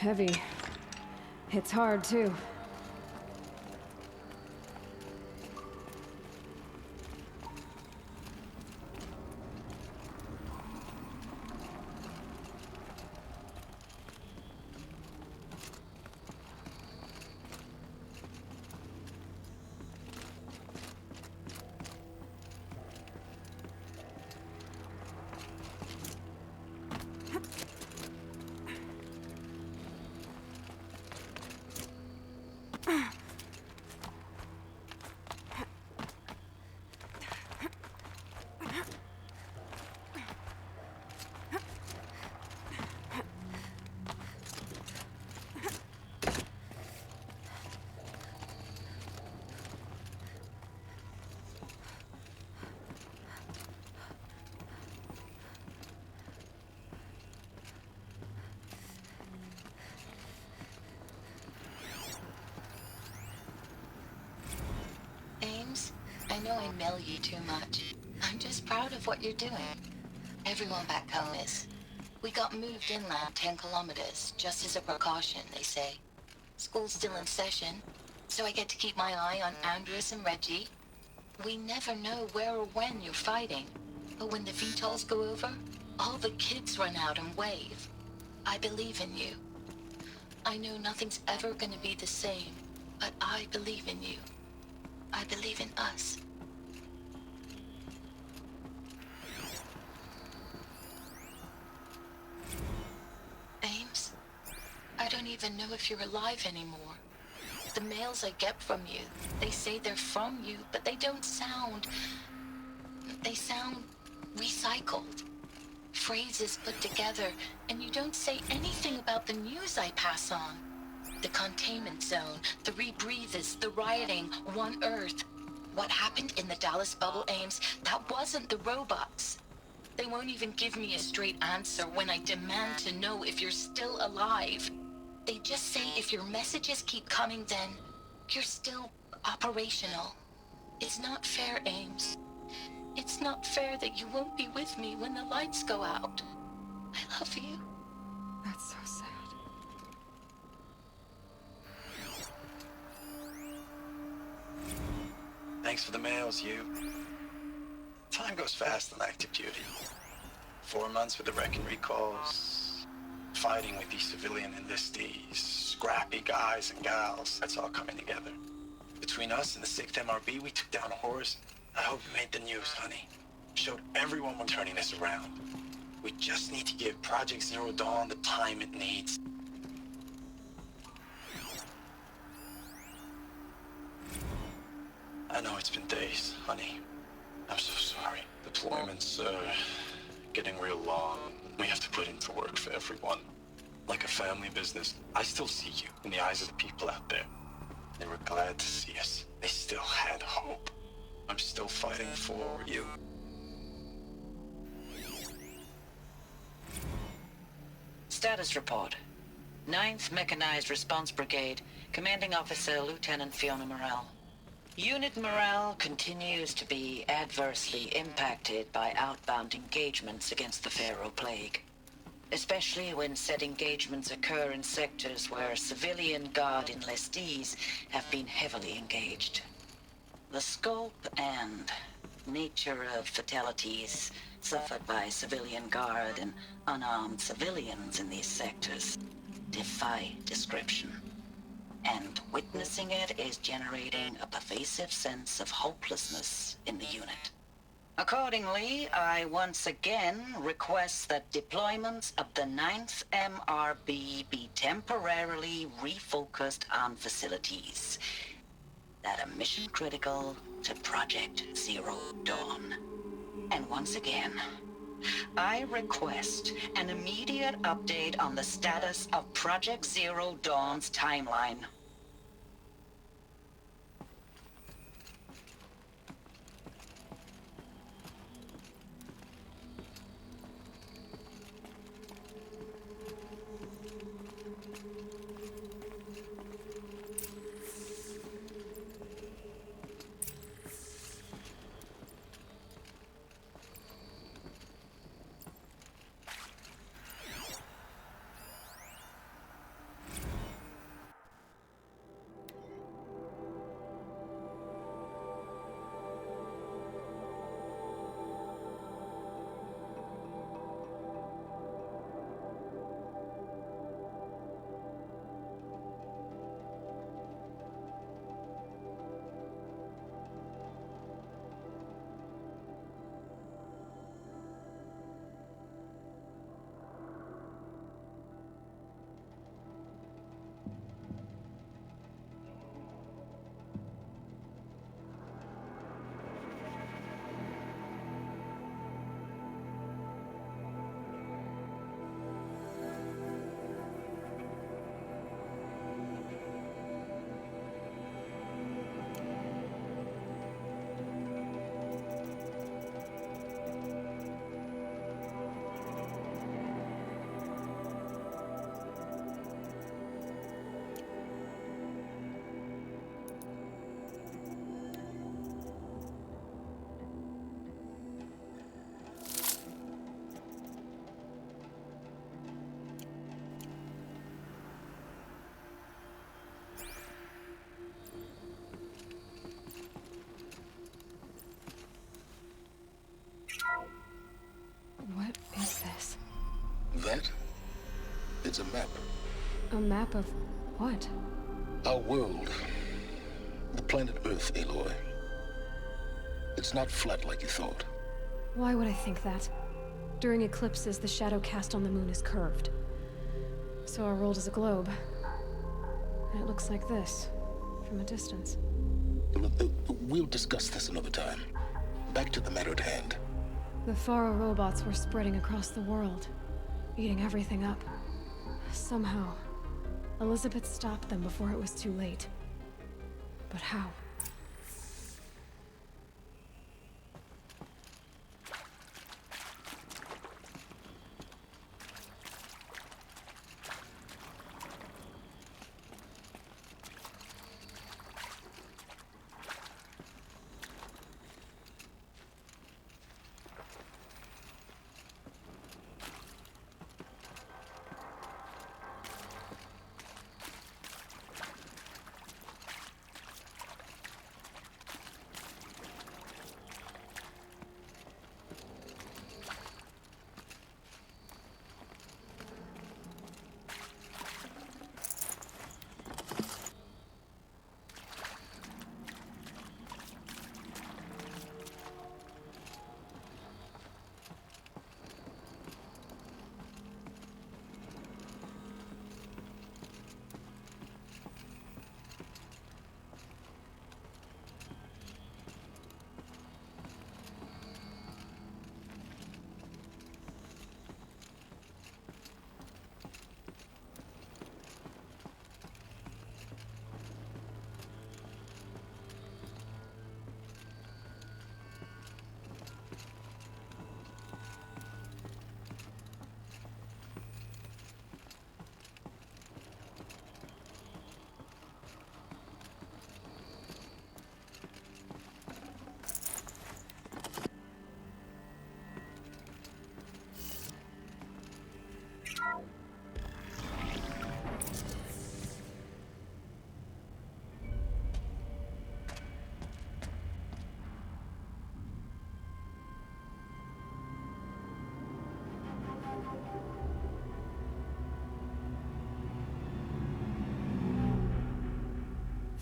Heavy. It's hard, too. Ames, I know I mail you too much. I'm just proud of what you're doing. Everyone back home is. We got moved inland 10 kilometers, just as a precaution, they say. School's still in session, so I get to keep my eye on Andres and Reggie. We never know where or when you're fighting, but when the VTOLs go over, all the kids run out and wave. I believe in you. I know nothing's ever gonna be the same, but I believe in you. I believe in us. Ames, I don't even know if you're alive anymore. The mails I get from you, they say they're from you, but they don't sound... They sound recycled. Phrases put together, and you don't say anything about the news I pass on. The containment zone, the rebreathers, the rioting, One Earth. What happened in the Dallas bubble, Ames, that wasn't the robots. They won't even give me a straight answer when I demand to know if you're still alive. They just say if your messages keep coming, then you're still operational. It's not fair, Ames. It's not fair that you won't be with me when the lights go out. I love you. That's so sad. Thanks for the mails, you. Time goes fast on active duty. 4 months with the wrecking recalls, fighting with these civilian enlistees, scrappy guys and gals. That's all coming together. Between us and the 6th MRB, we took down a horse. I hope we made the news, honey. Showed everyone we're turning this around. We just need to give Project Zero Dawn the time it needs. I know it's been days, honey. I'm so sorry. Deployments are getting real long. We have to put in the work for everyone. Like a family business. I still see you in the eyes of the people out there. They were glad to see us. They still had hope. I'm still fighting for you. Status report. 9th Mechanized Response Brigade, Commanding Officer Lieutenant Fiona Morrell. Unit morale continues to be adversely impacted by outbound engagements against the Pharaoh Plague, especially when said engagements occur in sectors where civilian Guard enlistees have been heavily engaged. The scope and nature of fatalities suffered by civilian Guard and unarmed civilians in these sectors defy description. And witnessing it is generating a pervasive sense of hopelessness in the unit. Accordingly, I once again request that deployments of the 9th MRB be temporarily refocused on facilities that are mission critical to Project Zero Dawn. And once again, I request an immediate update on the status of Project Zero Dawn's timeline. A map of what? Our world. The planet Earth, Aloy. It's not flat like you thought. Why would I think that? During eclipses, the shadow cast on the moon is curved. So our world is a globe. And it looks like this, from a distance. We'll discuss this another time. Back to the matter at hand. The Faro robots were spreading across the world, eating everything up. Somehow, Elizabeth stopped them before it was too late. But how?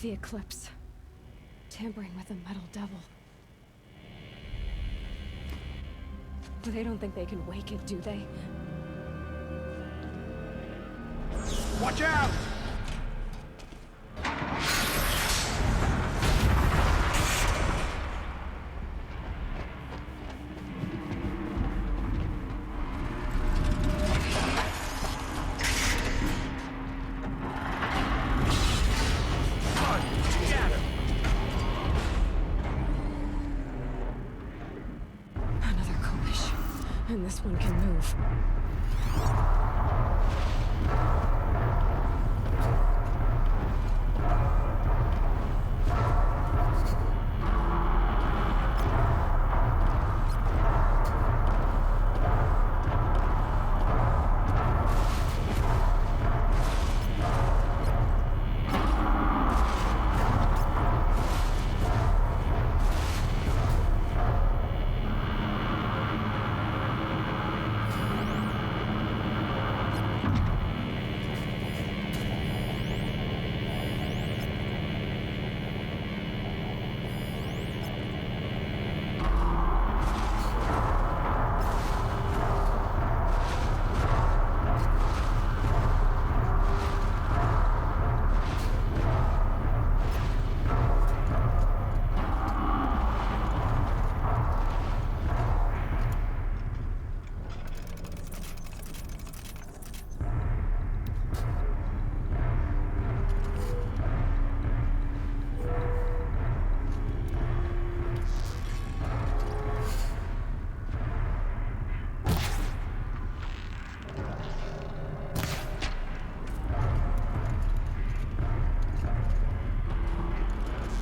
The eclipse. Tampering with the metal devil. But they don't think they can wake it, do they? Watch out! And this one can move.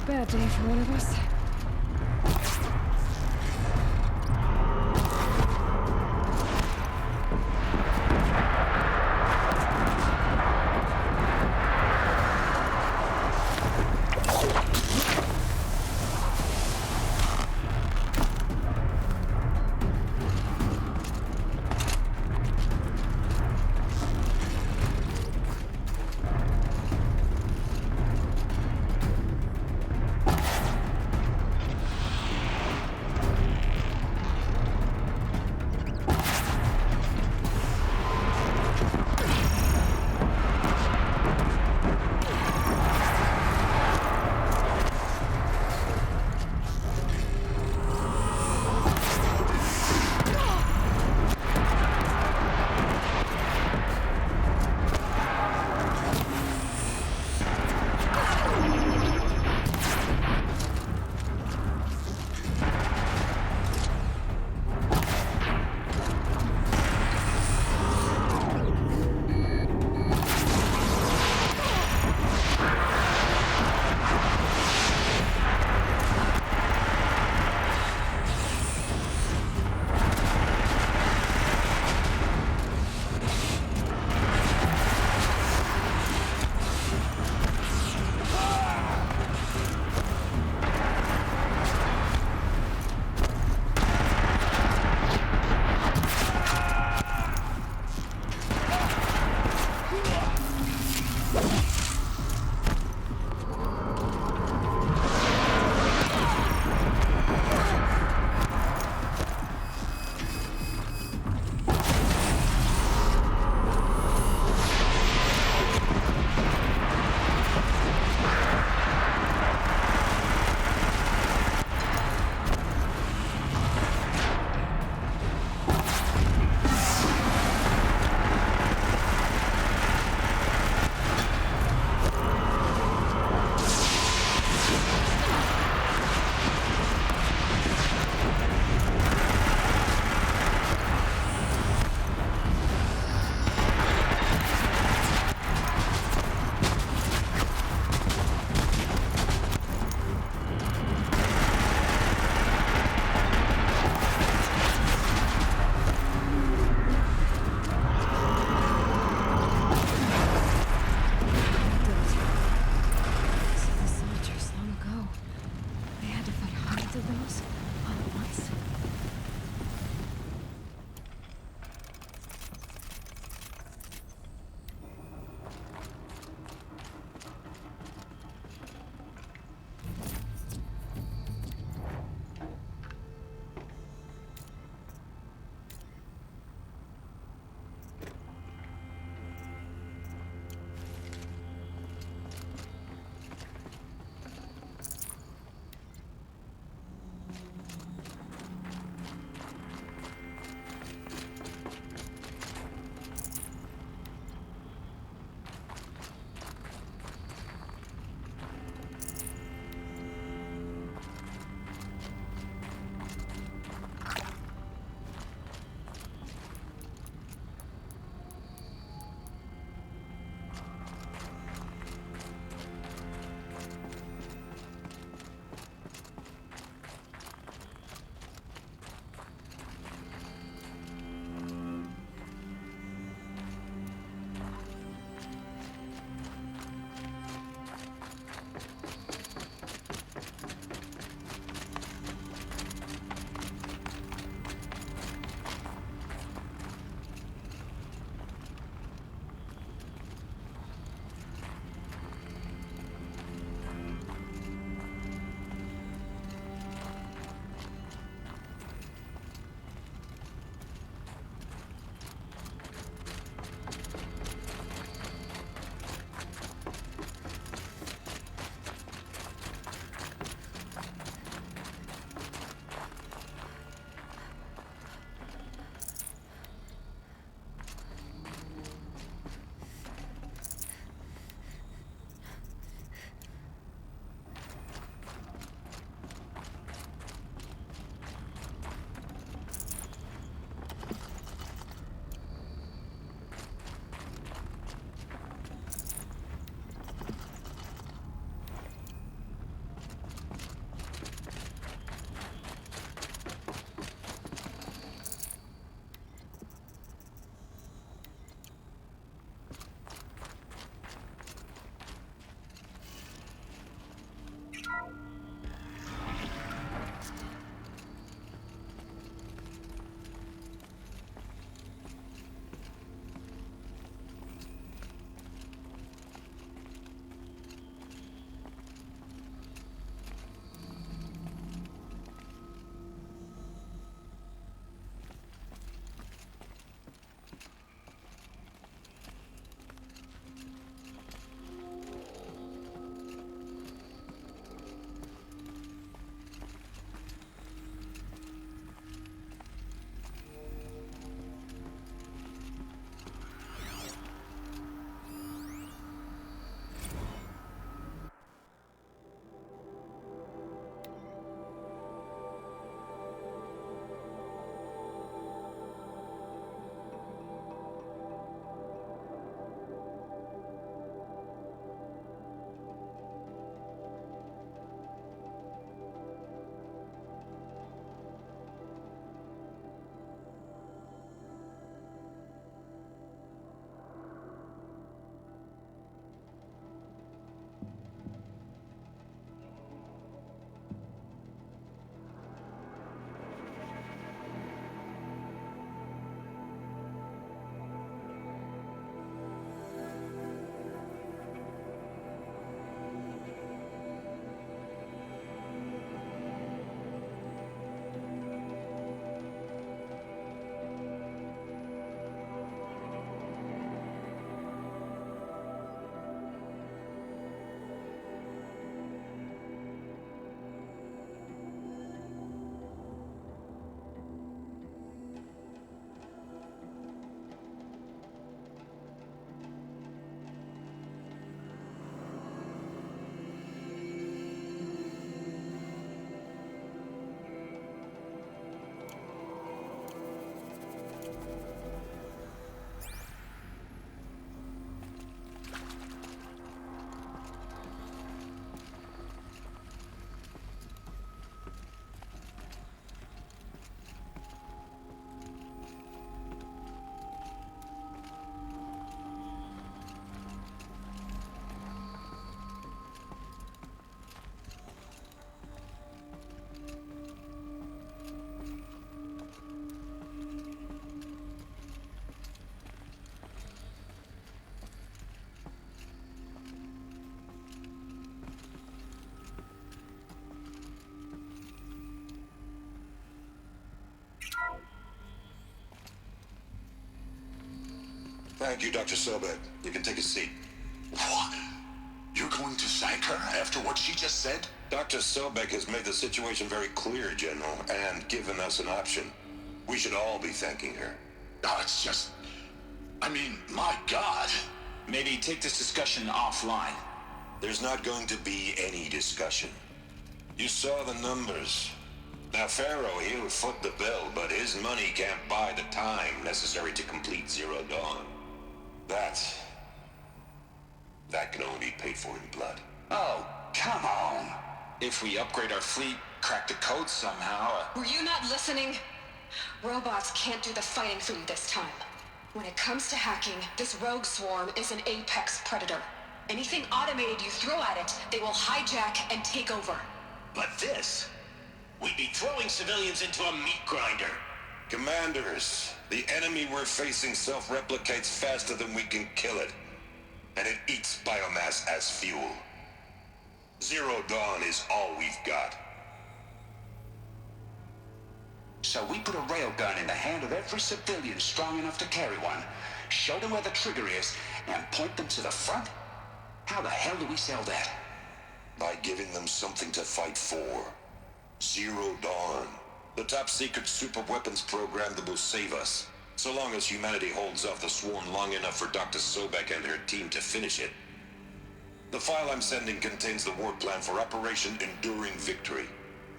Bad day for one of us. Thank you, Dr. Sobek. You can take a seat. What? You're going to thank her after what she just said? Dr. Sobek has made the situation very clear, General, and given us an option. We should all be thanking her. Oh, it's just... I mean, my God. Maybe take this discussion offline. There's not going to be any discussion. You saw the numbers. Now, Pharaoh, he'll foot the bill, but his money can't buy the time necessary to complete Zero Dawn. That can only be paid for in blood. Oh, come on. If we upgrade our fleet, crack the code somehow... Were you not listening? Robots can't do the fighting for you this time. When it comes to hacking, this rogue swarm is an apex predator. Anything automated you throw at it, they will hijack and take over. But this... we'd be throwing civilians into a meat grinder. Commanders, the enemy we're facing self-replicates faster than we can kill it. And it eats biomass as fuel. Zero Dawn is all we've got. So we put a railgun in the hand of every civilian strong enough to carry one, show them where the trigger is, and point them to the front? How the hell do we sell that? By giving them something to fight for. Zero Dawn. The top-secret super-weapons program that will save us. So long as humanity holds off the swarm long enough for Dr. Sobek and her team to finish it. The file I'm sending contains the war plan for Operation Enduring Victory.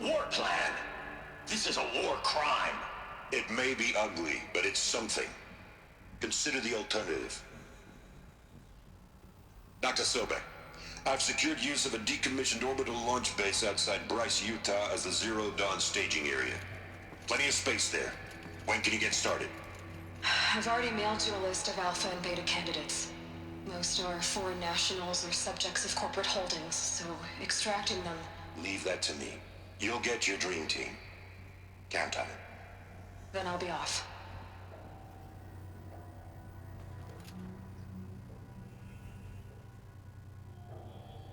War plan? This is a war crime. It may be ugly, but it's something. Consider the alternative. Dr. Sobek, I've secured use of a decommissioned orbital launch base outside Bryce, Utah as the Zero Dawn staging area. Plenty of space there. When can you get started? I've already mailed you a list of alpha and beta candidates. Most are foreign nationals or subjects of corporate holdings, so extracting them... Leave that to me. You'll get your dream team. Count on it. Then I'll be off.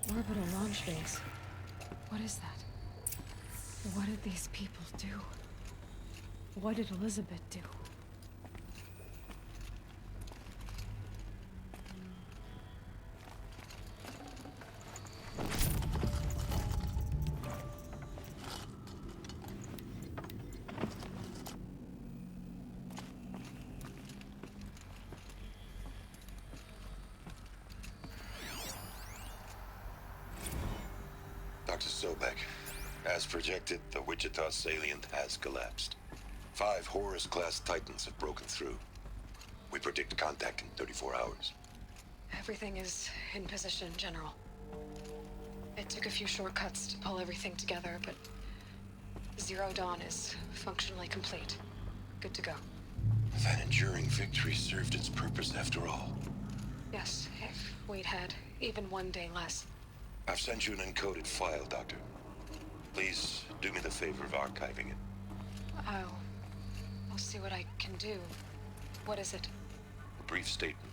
Orbital launch base. What is that? What did these people do? What did Elizabeth do? Dr. Sobek, as projected, the Wichita salient has collapsed. 5 Horus-class Titans have broken through. We predict contact in 34 hours. Everything is in position, General. It took a few shortcuts to pull everything together, but Zero Dawn is functionally complete. Good to go. That enduring victory served its purpose after all. Yes, if we'd had even one day less. I've sent you an encoded file, Doctor. Please do me the favor of archiving it. I'll see what I can do. What is it? A brief statement.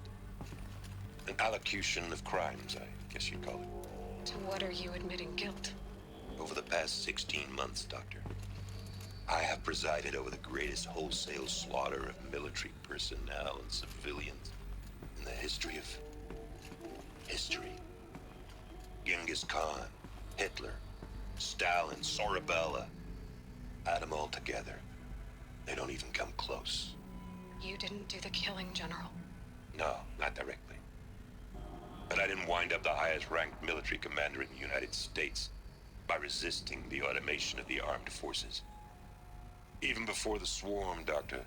An allocution of crimes, I guess you'd call it. To what are you admitting guilt? Over the past 16 months, Doctor, I have presided over the greatest wholesale slaughter of military personnel and civilians in the history of... history. Genghis Khan, Hitler, Stalin, Sorabella. Add them all together. They don't even come close. You didn't do the killing, General. No, not directly. But I didn't wind up the highest-ranked military commander in the United States by resisting the automation of the armed forces. Even before the swarm, Doctor,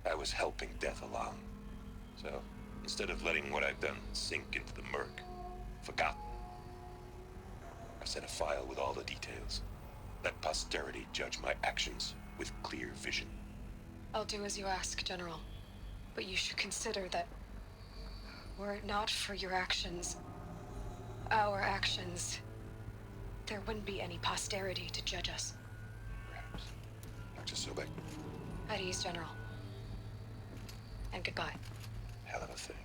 I was helping death along. So, instead of letting what I've done sink into the murk, forgotten, I sent a file with all the details. Let posterity judge my actions with clear vision. I'll do as you ask, General. But you should consider that were it not for your actions, our actions, there wouldn't be any posterity to judge us. Perhaps. Dr. Sobek. At ease, General. And goodbye. Hell of a thing.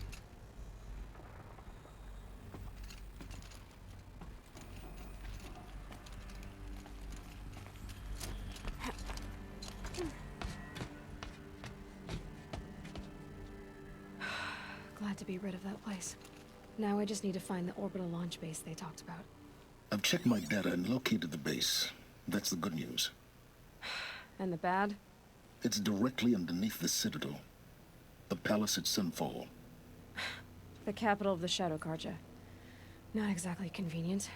glad to be rid of that place. Now I just need to find the orbital launch base they talked about. I've checked my data and located the base. That's the good news. And the bad? It's directly underneath the Citadel. The palace at Sunfall. The capital of the Shadow Carja. Not exactly convenient.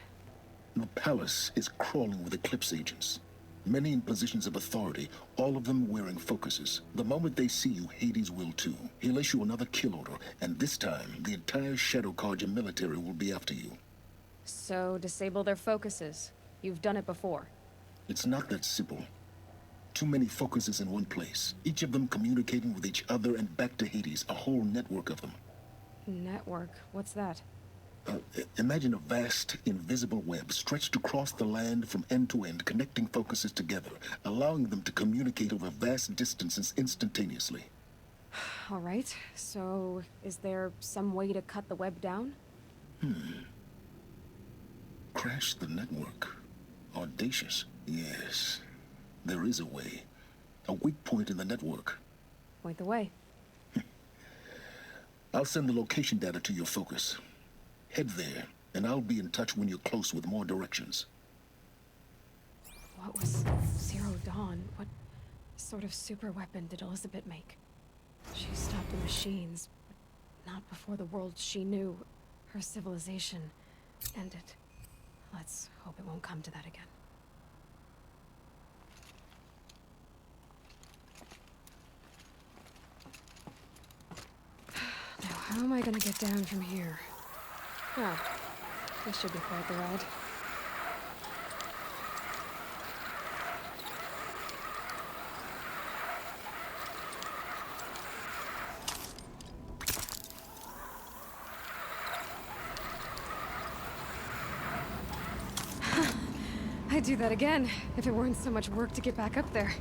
The palace is crawling with Eclipse agents. Many in positions of authority, all of them wearing focuses. The moment they see you, Hades will too. He'll issue another kill order, and this time, the entire Shadow Carja military will be after you. So, disable their focuses. You've done it before. It's not that simple. Too many focuses in one place, each of them communicating with each other and back to Hades, a whole network of them. Network? What's that? Imagine a vast, invisible web stretched across the land from end to end, connecting focuses together, allowing them to communicate over vast distances instantaneously. All right, so is there some way to cut the web down? Crash the network. Audacious. Yes, there is a way. A weak point in the network. Point the way. I'll send the location data to your focus. Head there, and I'll be in touch when you're close with more directions. What was Zero Dawn? What sort of super weapon did Elizabeth make? She stopped the machines, but not before the world she knew, her civilization, ended. Let's hope it won't come to that again. Now, how am I gonna get down from here? Oh, this should be quite the ride. I'd do that again, if it weren't so much work to get back up there.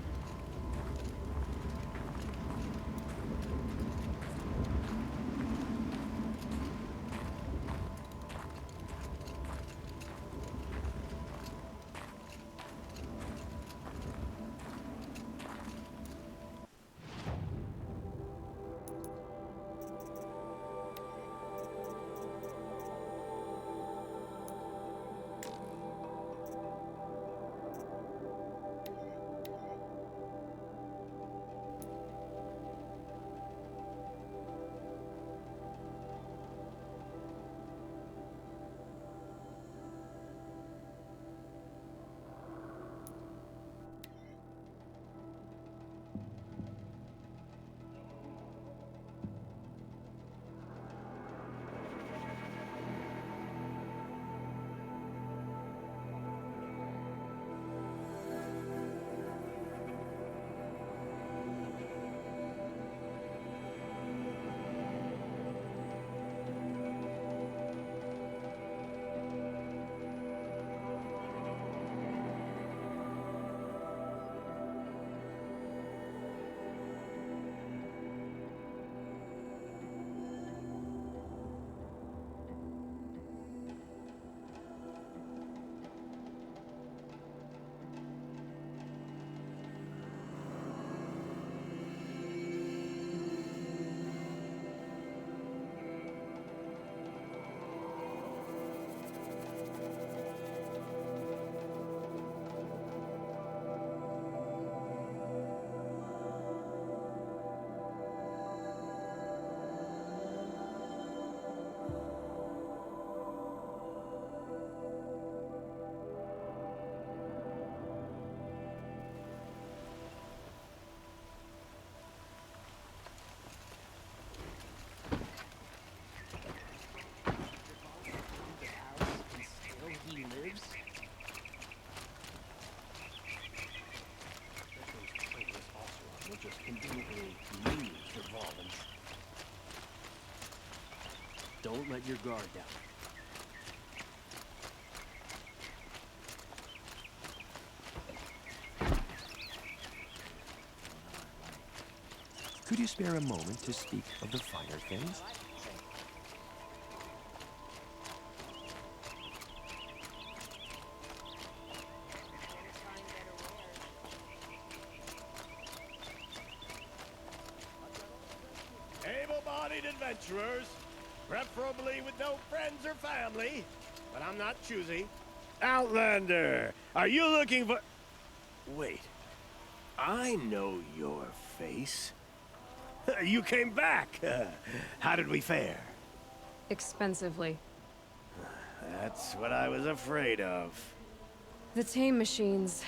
Don't let your guard down. Could you spare a moment to speak of the finer things? Able-bodied adventurers, Preferably with no friends or family, but I'm not choosy. Outlander, are you looking for... Wait, I know your face. You came back. How did we fare? Expensively. That's what I was afraid of. The tame machines.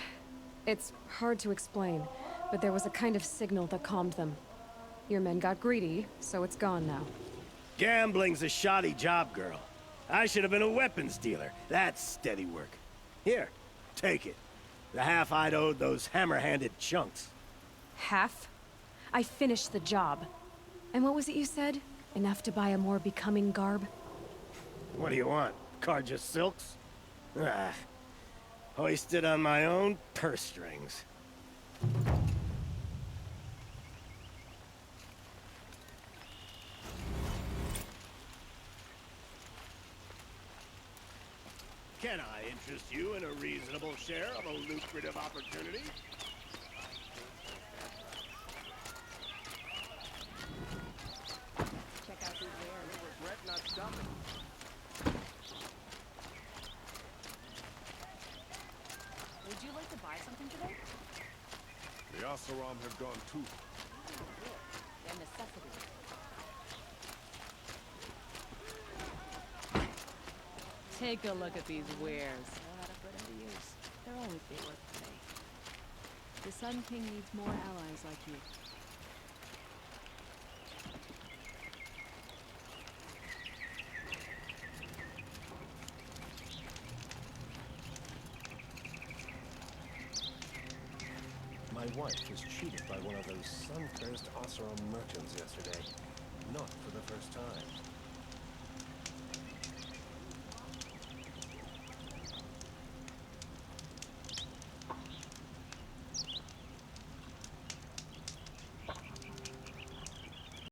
It's hard to explain, but there was a kind of signal that calmed them. Your men got greedy, so it's gone now. Gambling's a shoddy job, girl. I should have been a weapons dealer. That's steady work. Here, take it. The half I'd owed those hammer-handed chunks. Half? I finished the job. And what was it you said? Enough to buy a more becoming garb? What do you want? Carja silks? Ah, hoisted on my own purse strings. Can I interest you in a reasonable share of a lucrative opportunity? Check out these wares. Regret not stopping. Would you like to buy something today? The Asaram have gone too. A necessity. Take a look at these wares. Know how to put them to use. They're always be worth the pay. The Sun King needs more allies like you. My wife was cheated by one of those sun-cursed Oseram merchants yesterday. Not for the first time.